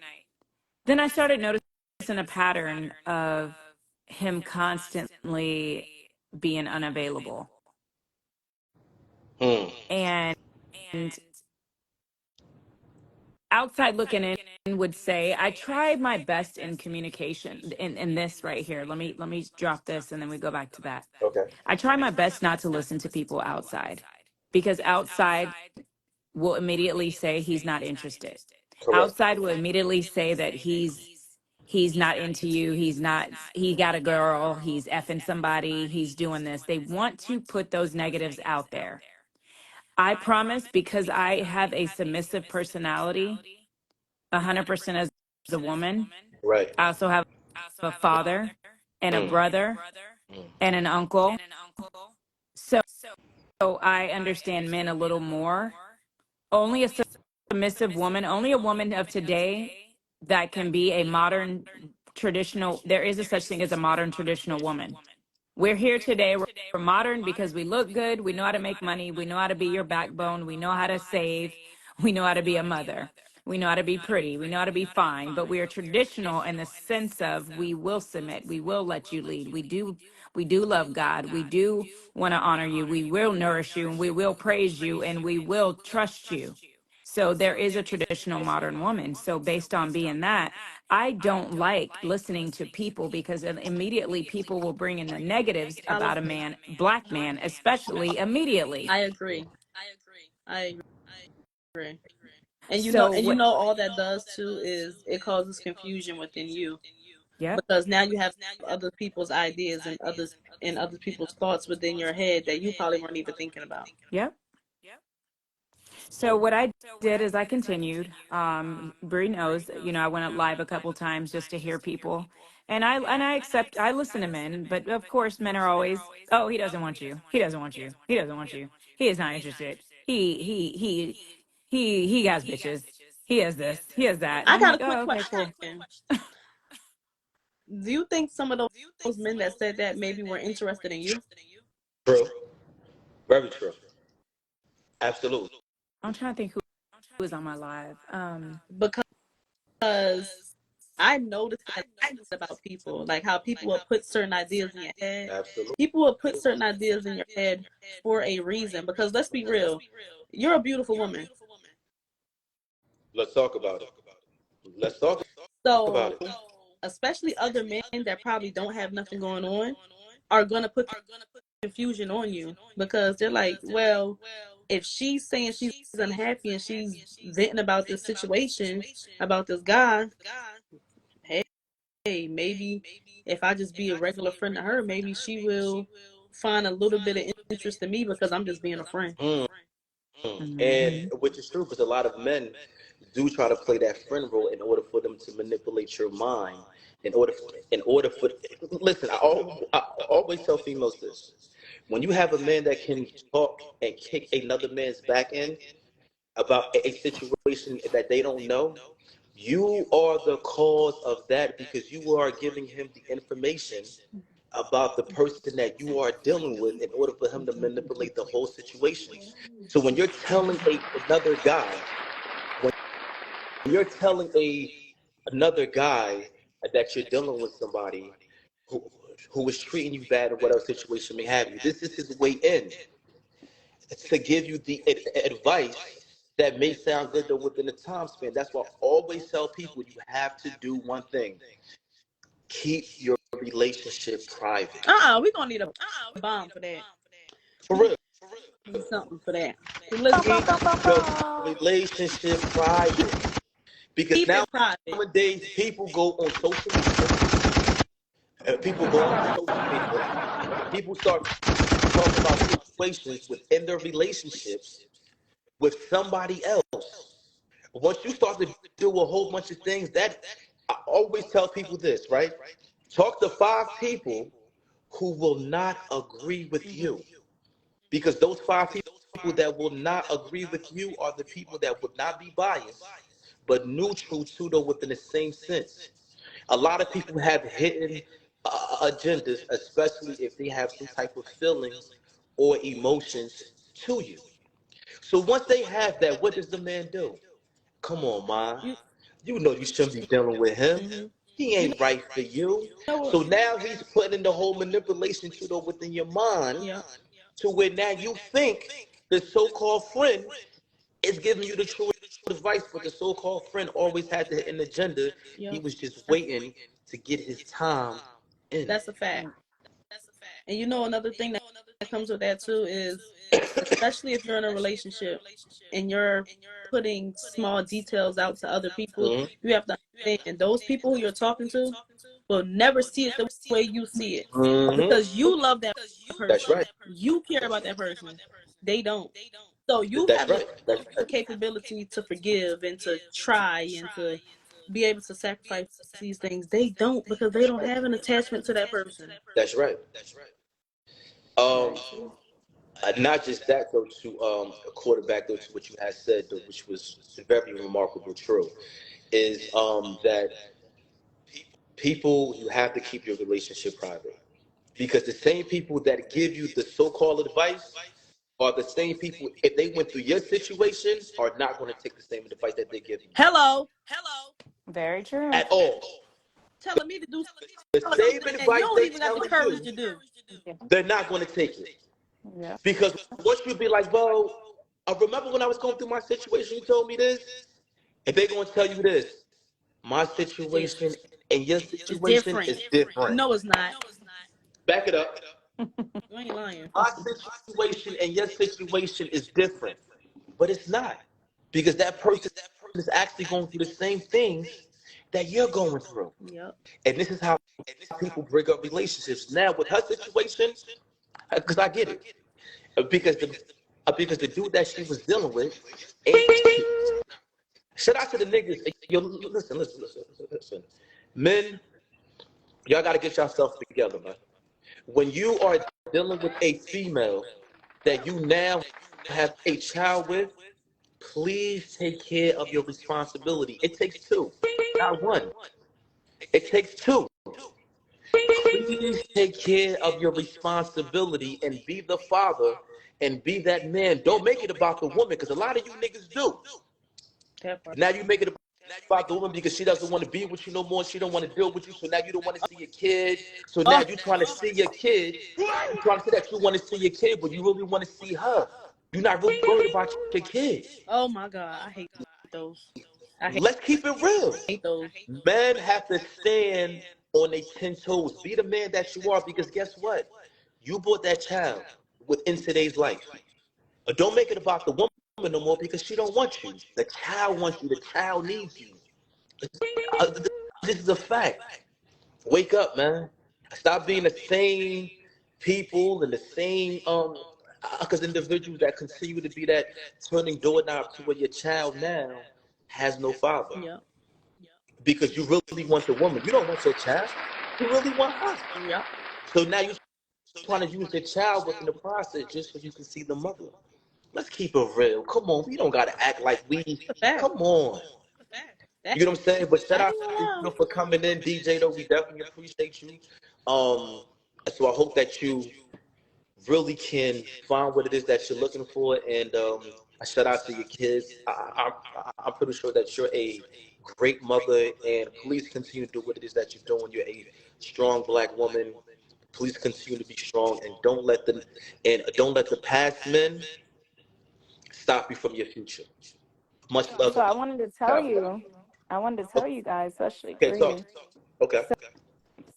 Then I started noticing a pattern of him constantly being unavailable. Mm. And outside looking in would say, I tried my best in communication in this right here. Let me drop this and then we go back to that. Okay. I try my best not to listen to people outside, because outside will immediately say he's not interested. Correct. Outside will immediately say that he's not into you. He got a girl. He's effing somebody. He's doing this. They want to put those negatives out there. I promise, because I have a submissive personality, 100% as a woman. Right. I also have a father and a Mm. brother Mm. and an uncle. So I understand men a little more. Only a submissive woman, only a woman of today that can be a modern traditional, there is a such thing as a modern traditional woman. We're here today. We're modern because we look good. We know how to make money. We know how to be your backbone. We know how to save. We know how to be a mother. We know how to be pretty. We know how to be fine. But we are traditional in the sense of we will submit. We will let you lead. We do love God. We do want to honor you. We will nourish you and we will praise you and we will trust you. So there is a traditional modern woman. So based on being that, I don't like listening to people, because immediately people will bring in the negatives I about a man, black man, especially immediately. I agree. I agree. And So and you what? know all that does too is it causes confusion within you, Yep. because now you have other people's ideas and other people's thoughts within your head that you probably weren't even thinking about. Yep. So what I did is I continued. Bree knows, I went live a couple times just to hear people. I listen to men, but of course men are always, oh, he doesn't want you. He doesn't want you. He doesn't want you. He is not interested. He has bitches. He has this. He has that. And I I'm got a like, quick oh, okay, question. cool. Do you think some of those men that said that maybe were interested in you? True. Very true. Absolutely. I'm trying to think who was on my live. Because I noticed that about people, like how people will put certain ideas in your head. Absolutely. People will put certain ideas in your head for a reason. Because let's be real, you're a beautiful woman. Let's talk about it. Let's talk about So, it. especially other men that probably don't have nothing going on are going to put confusion on you, because they're like, well, if she's saying she's unhappy and she's venting about this situation, about this guy, hey, maybe if I just be a regular friend to her, maybe she will find a little bit of interest in me because I'm just being a friend. Mm. And Mhm. which is true, because a lot of men do try to play that friend role in order for them to manipulate your mind In order for listen, I always tell females this: when you have a man that can talk and kick another man's back end about a situation that they don't know, you are the cause of that because you are giving him the information about the person that you are dealing with in order for him to manipulate the whole situation. So when you're telling another guy, when you're telling another guy that you're dealing with somebody who who is treating you bad or whatever situation may have you, this is his way in to give you the advice that may sound good though within the time span. That's why I always tell people you have to do one thing: keep your relationship private. We're gonna need a bomb for that. For real. Need something for that. So let's Keep your relationship private. Because keep it private. nowadays people go on social media and people start talking about situations within their relationships with somebody else. Once you start to do a whole bunch of things, that I always tell people this, right? Talk to 5 people who will not agree with you. Because those 5 people that will not agree with you are the people that would not be biased, but neutral too, though, within the same sense. A lot of people have hidden agendas, especially if they have some type of feelings or emotions to you. So once they have that, what does the man do? Come on, man. You, You know you shouldn't be dealing with him. mm-hmm. He You ain't right for you. know what? So now he's putting the whole manipulation to the within your mind Yeah. to where now you think the so-called friend is giving you the true advice, but the so-called friend always had the hidden agenda. He Yep. was just waiting to get his time in. That's a fact. And you know another thing that comes with that too is, especially if you're in a relationship and you're putting small details out to other people, Mhm. you have to understand those people who you're talking to will never see it the way you see it Mhm. because you love that That's person. right. You care about that person. They don't. So you That's have the right. That's right. capability to forgive and to try and to be able to sacrifice these things. They don't because they don't have an attachment to that person. That's right. Um, Right. See? not just that though. To quarterback though to what you had said though, which was very remarkable. True, is that people you have to keep your relationship private because the same people that give you the so-called advice are the same people if they went through your situation are not going to take the same advice that they give you Hello, Very true. at all. telling me to do The same something that you advice don't they even got the telling courage you, to do. Yeah. they're not going to take it Yeah. because once you be like, well, I remember when I was going through my situation, you told me this, and they're going to tell you this. My situation and your It's situation different. is different. No, it's not. Back it up. You ain't lying. My situation and your situation is different, but it's not because that person is actually going through the same things that you're going through. Yep. And this is how people break up relationships. Now with her situation, because I get it, because the dude that she was dealing with ain't. Shout out to the niggas. Yo, listen. Men, y'all got to get yourself together, man. When you are dealing with a female that you now have a child with, please take care of your responsibility. It takes two, not one. It takes two. Please take care of your responsibility and be the father and be that man. Don't make it about the woman because a lot of you niggas do. That part. Now you make it about the woman because she doesn't want to be with you no more. She don't want to deal with you. So now you don't want to see your kid. So now Oh, you're trying to see your kid. You're trying to say that you want to see your kid, but you really want to see her. You're not really worried about your kid. oh my God, I hate those. I Let's keep it real. hate those. Men have to stand on their 10 toes. Be the man that you are because guess what? You brought that child within today's life. Don't make it about the woman no more because she don't want you. The child wants you. The child needs you. Uh, this is a fact. Wake up, man. Stop being the same people and the same because individuals that continue to be that turning doorknob to where your child now has no father. Yep. because you really want the woman. You don't want your child. You really want her. Yep. So now you're trying to use the child within the process just so you can see the mother. Let's keep it real. Come on, we don't gotta act like we. The fact. Come on, That, you know what I'm saying? But shout I out ain't to gonna you, lie. for coming in, DJ. Though we definitely appreciate you. Um, so I hope that you really can find what it is that you're looking for. And I shout out to your kids. I'm pretty sure that you're a great mother, and please continue to do what it is that you're doing. You're a strong black woman. Please continue to be strong, and don't let the past men stop you from your future. Much love So and I peace. wanted to tell God bless. you, I wanted to tell you guys, especially Okay, talk. Bree. Okay.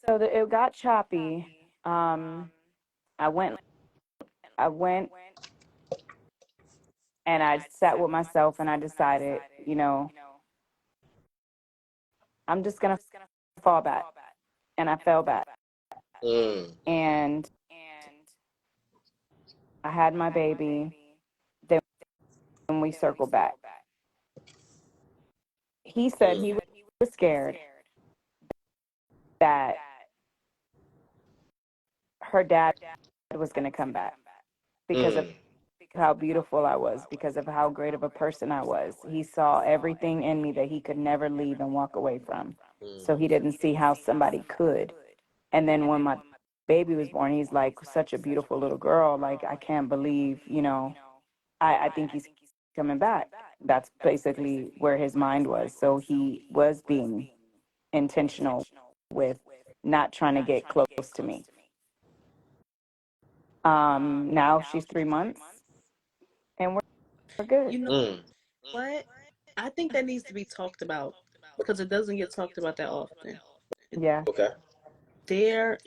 So, it got choppy. I went, I went, and I sat with myself, and I decided, I'm just gonna fall back, and I fell back, Mm, and I had my baby. Then we circled back. He said mm, he was scared that her dad was gonna come back because of mm, how beautiful I was, because of how great of a person I was. He saw everything in me that he could never leave and walk away from. So he mm, didn't see how somebody could. And then when my baby was born, he's like, such a beautiful little girl. Like, I can't believe, I think he's coming back. That's basically where his mind was. So he was being intentional with not trying to get close to me. Now she's 3 months and we're good. You know mm. what? I think that needs to be talked about because it doesn't get talked about that often. Yeah. Okay. They're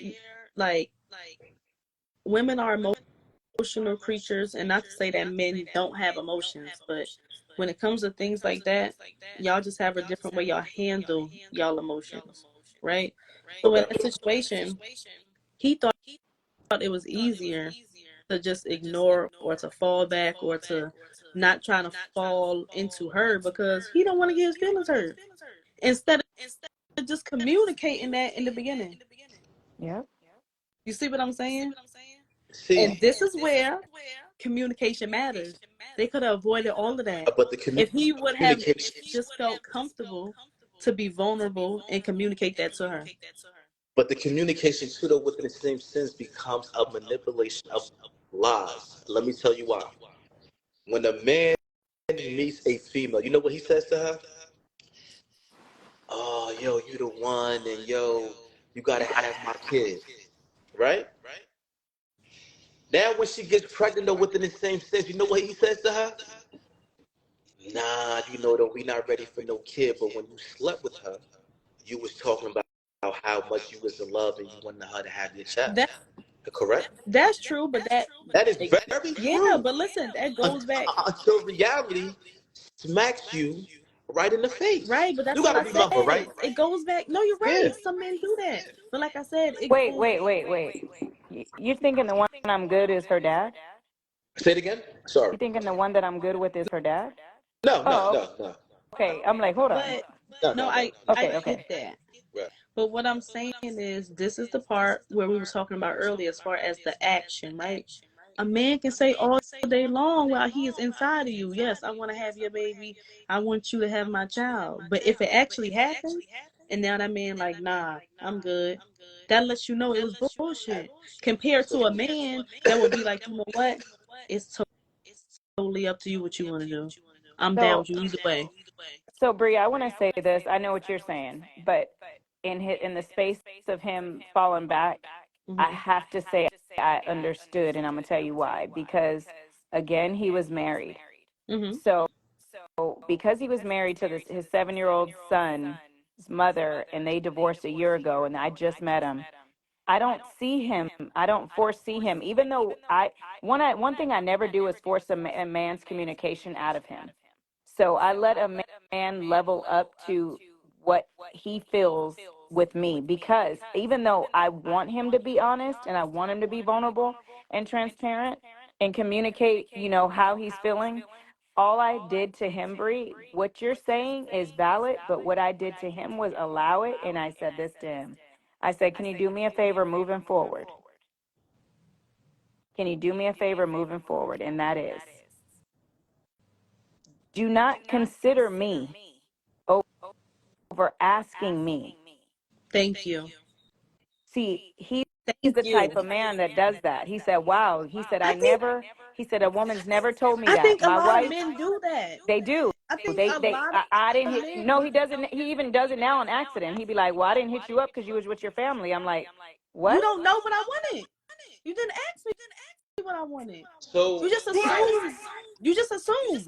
like women are emotional creatures, and not to say that men don't have emotions, but when it comes to things like that, y'all just have a different way y'all handle y'all emotions, right? So in Okay. that situation, he thought it was easier to just ignore or to fall back or to not trying to fall into her because he don't want to get his feelings hurt. Instead of just communicating that in the beginning. Yep. You see what I'm saying? See, And this is where communication matters. They could have avoided all of that but the if he would have communication, just felt comfortable to be vulnerable and communicate that to her. but the communication too, though, within the same sense, becomes a manipulation of lies. Let me tell you why. When a man meets a female, you know what he says to her? Oh, yo, you the one, and yo, you gotta have my kid, right? Now, when she gets pregnant, though, within the same sense, you know what he says to her? Nah, you know, though, we not ready for no kid, but when you slept with her, you was talking about how much you was in love and you wanted her to have your child. That Correct? that's true, but That is very yeah, true. but listen, that goes back Until reality smacks you right in the face. right, but You that's what gotta I said. remember, right? It goes back. No, you're Yeah. right. Some men do that, but like I said, it Wait, goes. wait, wait, wait. You're thinking the one I'm good is her dad? Say it again. Sorry. You thinking the one that I'm good with is her dad? No, no, Oh, no, no, okay. I'm like, hold on. But no, no, no, no. I Okay, get okay. that. Right. But what I'm saying is, this is the part where we were talking about earlier, as far as the action, right? A man can say all day long while he is inside of you, yes, I want to have your baby. I want you to have my child. But if it actually happens, and now that man like, nah, I'm good. That lets you know it was bullshit. Compared to a man that would be like, you know what? It's totally up to you what you want to do. I'm down So, with you either way. Bree, I want to say this. I know what you're saying, but in the space of him falling back, I Hmm. have to say I understood, and I'm gonna tell you why. Because again, he was married. Hmm. So because he was married to his 7-year-old son's mother, and they divorced a year ago, and I just met him. I don't see him. I don't foresee him. Even though one thing I never do is force a man's communication out of him. So I let a man level up to what he feels with me, because even though I want him to be honest and I want him to be vulnerable and transparent and communicate, how he's feeling, all I did to him, Bree, what you're saying is valid, but what I did to him was allow it. And I said this to him. I said, can you do me a favor moving forward? Can you do me a favor moving forward? And that is, do not consider me over asking me. Thank you. See, he's Thank the you. type of man that does that. He said, wow. He said, he said, a woman's never told me I that. think a My lot of wife, men do that. they do. I think a lot I didn't of hit, men. no, he doesn't. He even does it now on accident. He'd be like, well, I didn't hit you up because you was with your family. I'm like, You what? don't know what I wanted. You didn't ask me what I wanted. You So, just assumed. You just assumed.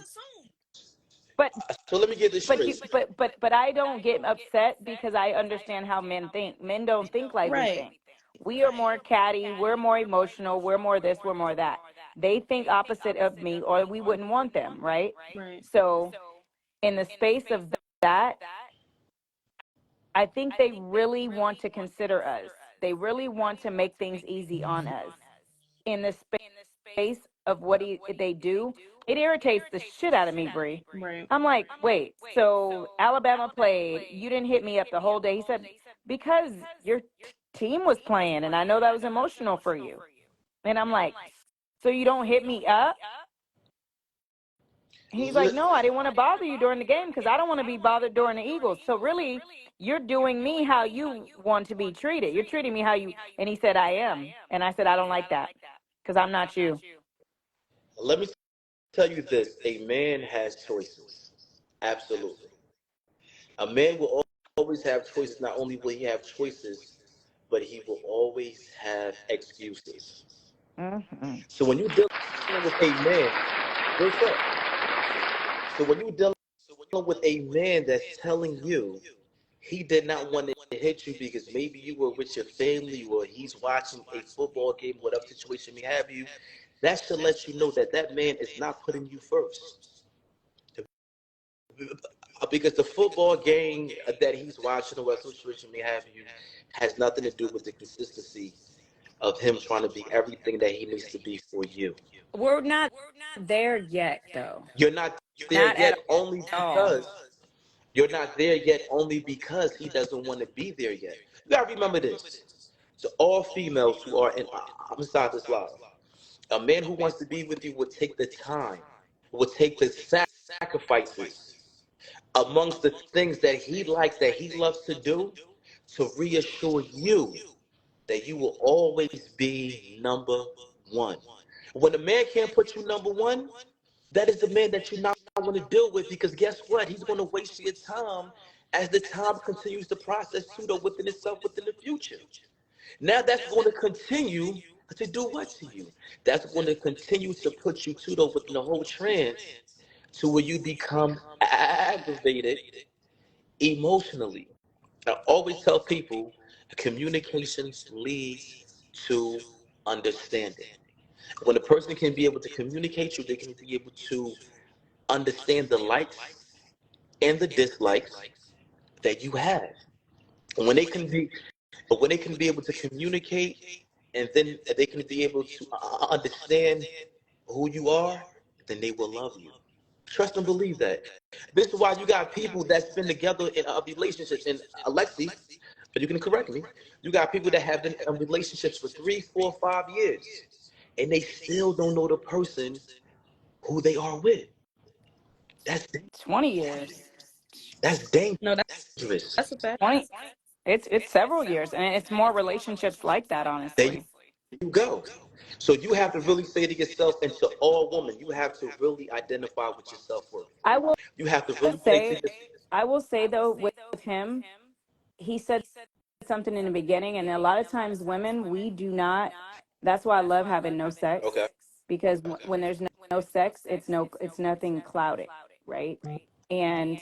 But so let me get this straight. but I don't get upset because I understand how men think. Men don't think like we Right. think. We are more catty, we're more emotional, we're more this, we're more that. They think opposite of me or we wouldn't want them, right? Right. So in the space of that, I think they really want to consider us. They really want to make things easy on us. In the space of what they do, it irritates the shit out of me, Bree. Right. I'm like, wait, so Alabama played, you didn't hit me up the whole day. He said, because your team was playing, and I know that was emotional for you. And I'm like, so you don't hit me up? He's like, no, I didn't want to bother you during the game because I don't want to be bothered during the Eagles. So really, you're doing me how you want to be treated. You're treating me how you, and he said, I am. And I said, I don't like that because I'm not you. Let me tell you this: a man has choices. Absolutely, a man will always have choices. Not only will he have choices, but he will always have excuses. Mm-hmm. So when you're dealing with a man, real talk. So when you're dealing with a man that's telling you he did not want to hit you because maybe you were with your family or he's watching a football game, whatever situation may have you, that should let you know that that man is not putting you first. Because the football game that he's watching or whatever situation may have you has nothing to do with the consistency of him trying to be everything that he needs to be for you. We're not there yet, though. You're not there Not at yet only all. because you're not there yet only because he doesn't want to be there yet. You gotta remember this. To all females who are in, I'm inside this live. A man who wants to be with you will take the time, will take the sacrifices amongst the things that he likes, that he loves to do, to reassure you that you will always be number one. When a man can't put you number one, that is the man that you're not going to deal with because guess what? He's going to waste your time as the time continues to process pseudo within itself within the future. Now that's going to continue to do what to you? That's going to continue to put you pseudo within the whole trance to where you become aggravated emotionally. I always tell people communication leads to understanding. When a person can be able to communicate you, they can be able to understand the likes and the dislikes that you have. And when they can be able to communicate, and then they can be able to understand who you are, then they will love you. Trust and believe that. This is why you got people that's been together in relationships. And Alexi, but you can correct me. You got people that have been in relationships for 3, 4, 5 years, and they still don't know the person who they are with. That's 20 years. that's No, dangerous. that's a fact. 20. It's several years, and it's more relationships like that, There honestly. you go. So you have to really say to yourself and to all women, you have to really identify with your self worth. I will You have to really say to say, yourself, I will say though, with him, he said something in the beginning, and a lot of times women, we do not. That's why I love having no sex, okay, because when there's no sex, it's nothing clouded, right? And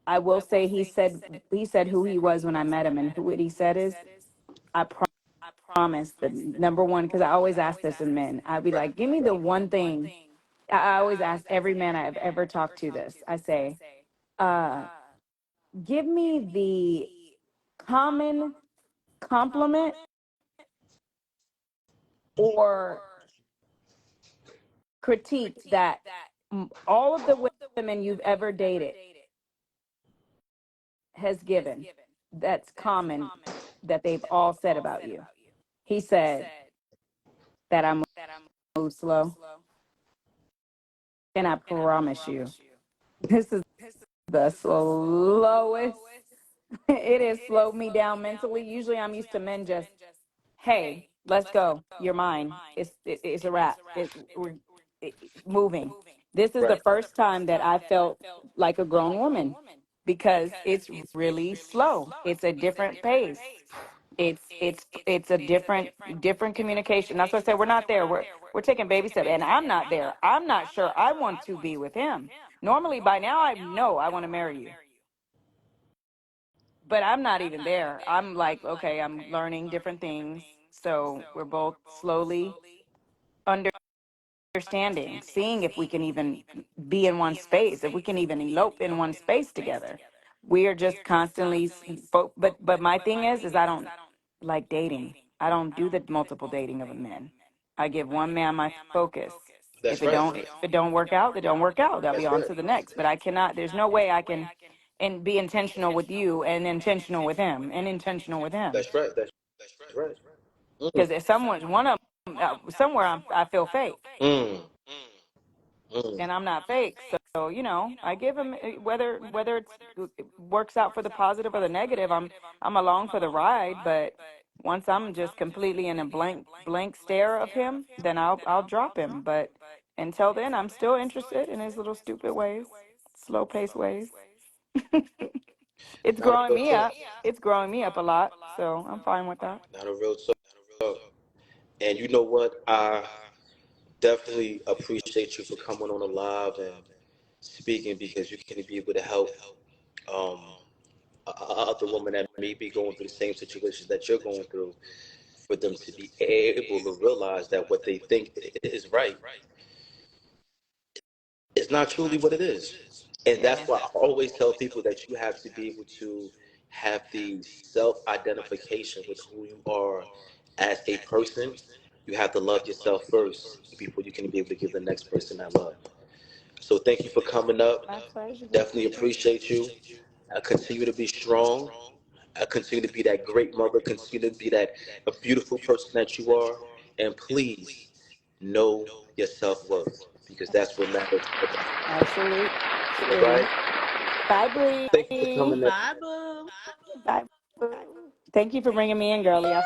I will say, he said who he was when I met him, and who what he said is, I promise the number one, because I always ask this in men. I'd be like, give me the one thing. I always ask every man I've ever talked to this. I say, uh, give me the common compliment or critique that all of the women you've ever dated has given, that's common, that they've all said about you. He said that I move slow, and I promise you, this is the slowest. It has slowed me down mentally. Usually I'm used to men just, hey, let's go. You're mine. It's a wrap. Moving. This is the Right. first time that I felt like a grown woman because it's really slow. It's a different pace. It's a different communication. That's why I said we're not there. We're taking baby steps, and I'm not there. I'm not sure I want to be with him. Normally, by now, I know I want to marry you, but I'm not even there. I'm like, okay, I'm learning different things. So we're both slowly understanding, seeing if we can even be in one space, if we can even elope in one space together. We are just constantly, but my thing is I don't like dating. I don't do the multiple dating of a men. I give one man my focus. That's right. If it don't work out, it don't work out. I'll be That's on right. to the next. But I cannot. There's no way I can, and be intentional with you and intentional with him and intentional with him. That's right. That's right. Mm, Because if someone's one of them, somewhere I feel fake. mm, mm. And I'm not fake. So, I give him, whether it works out for the positive or the negative, I'm along for the ride. But once I'm just completely in a blank stare of him, then I'll drop him. But until then, I'm still interested in his little stupid ways, slow paced ways. It's Not a growing real me talk. up. It's growing me up a lot. So I'm fine with that. Not a real talk. And you know what? I definitely appreciate you for coming on the live and speaking because you can be able to help um, other women that may be going through the same situations that you're going through, for them to be able to realize that what they think is right is not truly what it is. And that's Yeah. why I always tell people that you have to be able to have the self identification with who you are as a person. You have to love yourself first before you can be able to give the next person that love. So thank you for coming up. My pleasure. Definitely appreciate you. I continue to be strong. I continue to be that great mother. Continue to be that a beautiful person that you are. And please know your self worth because that's what matters the most. All right. Absolutely. Bye, Thank you for Bree. coming in. Bye, boo. Bye. Boo. Thank you for bringing me in, girlie. I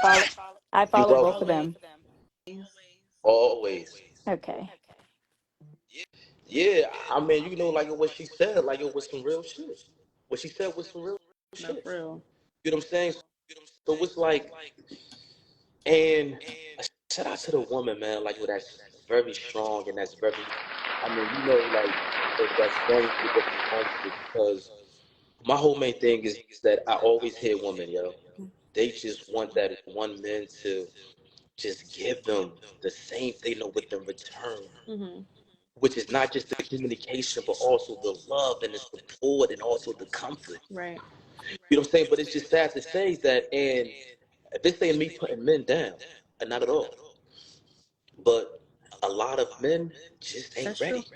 You're follow both welcome. of them. Always. Okay. Yeah, I mean, like what she said, like it was some real shit. What she said was some real No, shit. for real. You know what I'm saying? So it's like, and a shout out to the woman, man. Like, that's very strong and that's very, I mean, like that's going through what you're going through because my whole main thing is that I always hear women, yo, they just want that one man to just give them the same thing, with the return, Mm-hmm. which is not just the communication, but also the love and the support and also the comfort. Right. You know what I'm saying? But it's just sad to say that, and this ain't me putting men down, and not at all. But a lot of men just ain't That's true. ready.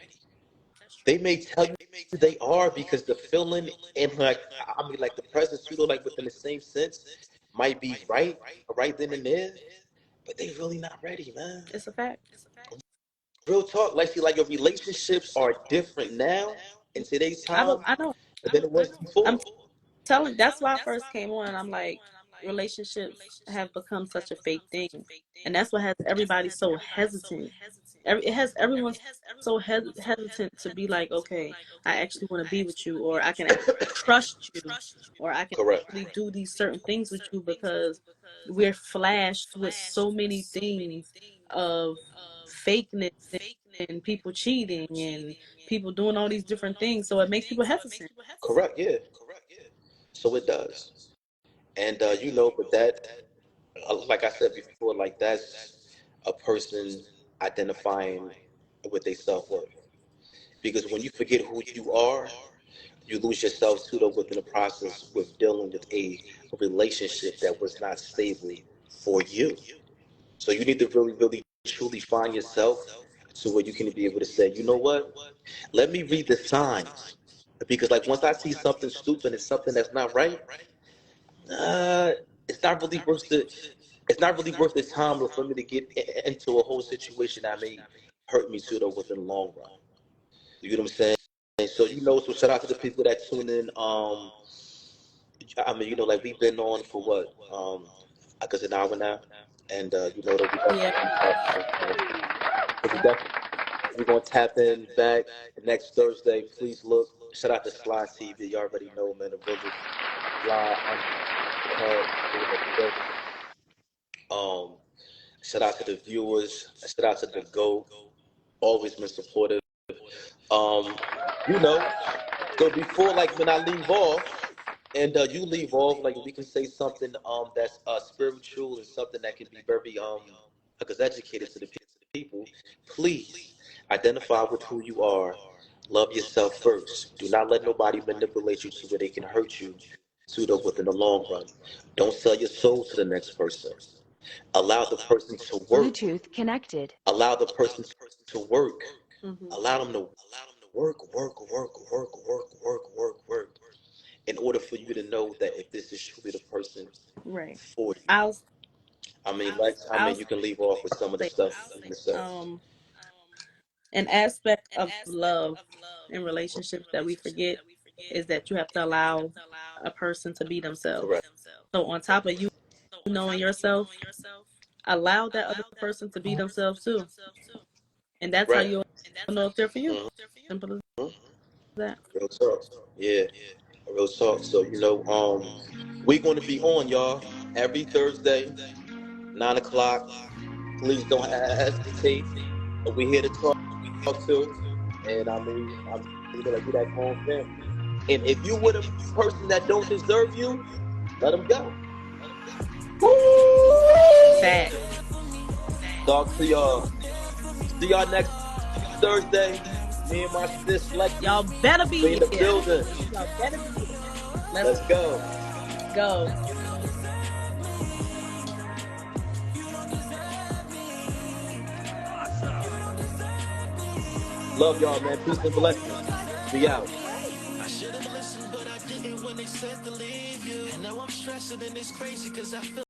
They may tell you they are because the feeling and like I mean like the present pseudo like within the same sense might be right then and there, but they really not ready, man. It's a fact. Real talk, like see, like your relationships are different now in today's time I know. than it was I'm before. telling. That's why I first came on. I'm like, relationships have become such a fake thing, and that's what has everybody so hesitant. It has everyone so hesitant to be like, okay, I actually want to be with you, or I can actually trust you, or I can Correct. actually do these certain things with you because we're flashed with so many things of fakeness and people cheating and people doing all these different things. So it makes people hesitant. Correct, yeah. So it does. And but that, like I said before, like that's a person identifying with their self worth. Because when you forget who you are, you lose yourself too, though, within the process with dealing with a relationship that was not stable for you. So you need to really, really, truly find yourself, to where you can be able to say, you know what? Let me read the signs. Because like once I see something stupid and something that's not right, uh, it's not really worth the time for me to get into a whole situation that may hurt me too though within the long run. You get what I'm saying? So so shout out to the people that tune in. I mean, like we've been on for what, I guess an hour now, and that we Yeah. definitely we're gonna tap in back next Thursday. Please look. Shout out to Sly TV. You already know, man. The brother Sly. Um, Shout out to the viewers. Shout out to the GOAT. Always been supportive. Um, you know, so before like when I leave off, and you leave off, like we can say something that's spiritual and something that can be very I guess educated to the people. Please identify with who you are. Love yourself first. Do not let nobody manipulate you to where they can hurt you within the long run. Don't sell your soul to the next person. Allow the person to work. Bluetooth connected. Allow the person to work. Hmm. Allow them to work in order for you to know that if this is truly the person Right. for you. I'll I mean, I'll you can leave off with some of the say stuff this. you can say. An aspect of love in relationships that we forget is that you have to allow a person to be themselves. Correct. So on top of you knowing yourself, allow that other person to be themselves too, and that's how Right. you'll know if they're for you. Mhm. Simple as Mhm. that. Real talk. Yeah. Real talk. So we're going to be on y'all every Thursday, 9 o'clock. Please don't hesitate. We're here to talk to, and like we that grown family. And if you with a person that don't deserve you, let them go. Fact. Talk to y'all. See y'all next Thursday. Me and my sis Lexi, Y'all better we in be the here. building. Y'all better be here. Let's Let's go. go. Love y'all, man. Peace and blessings. We out. Great.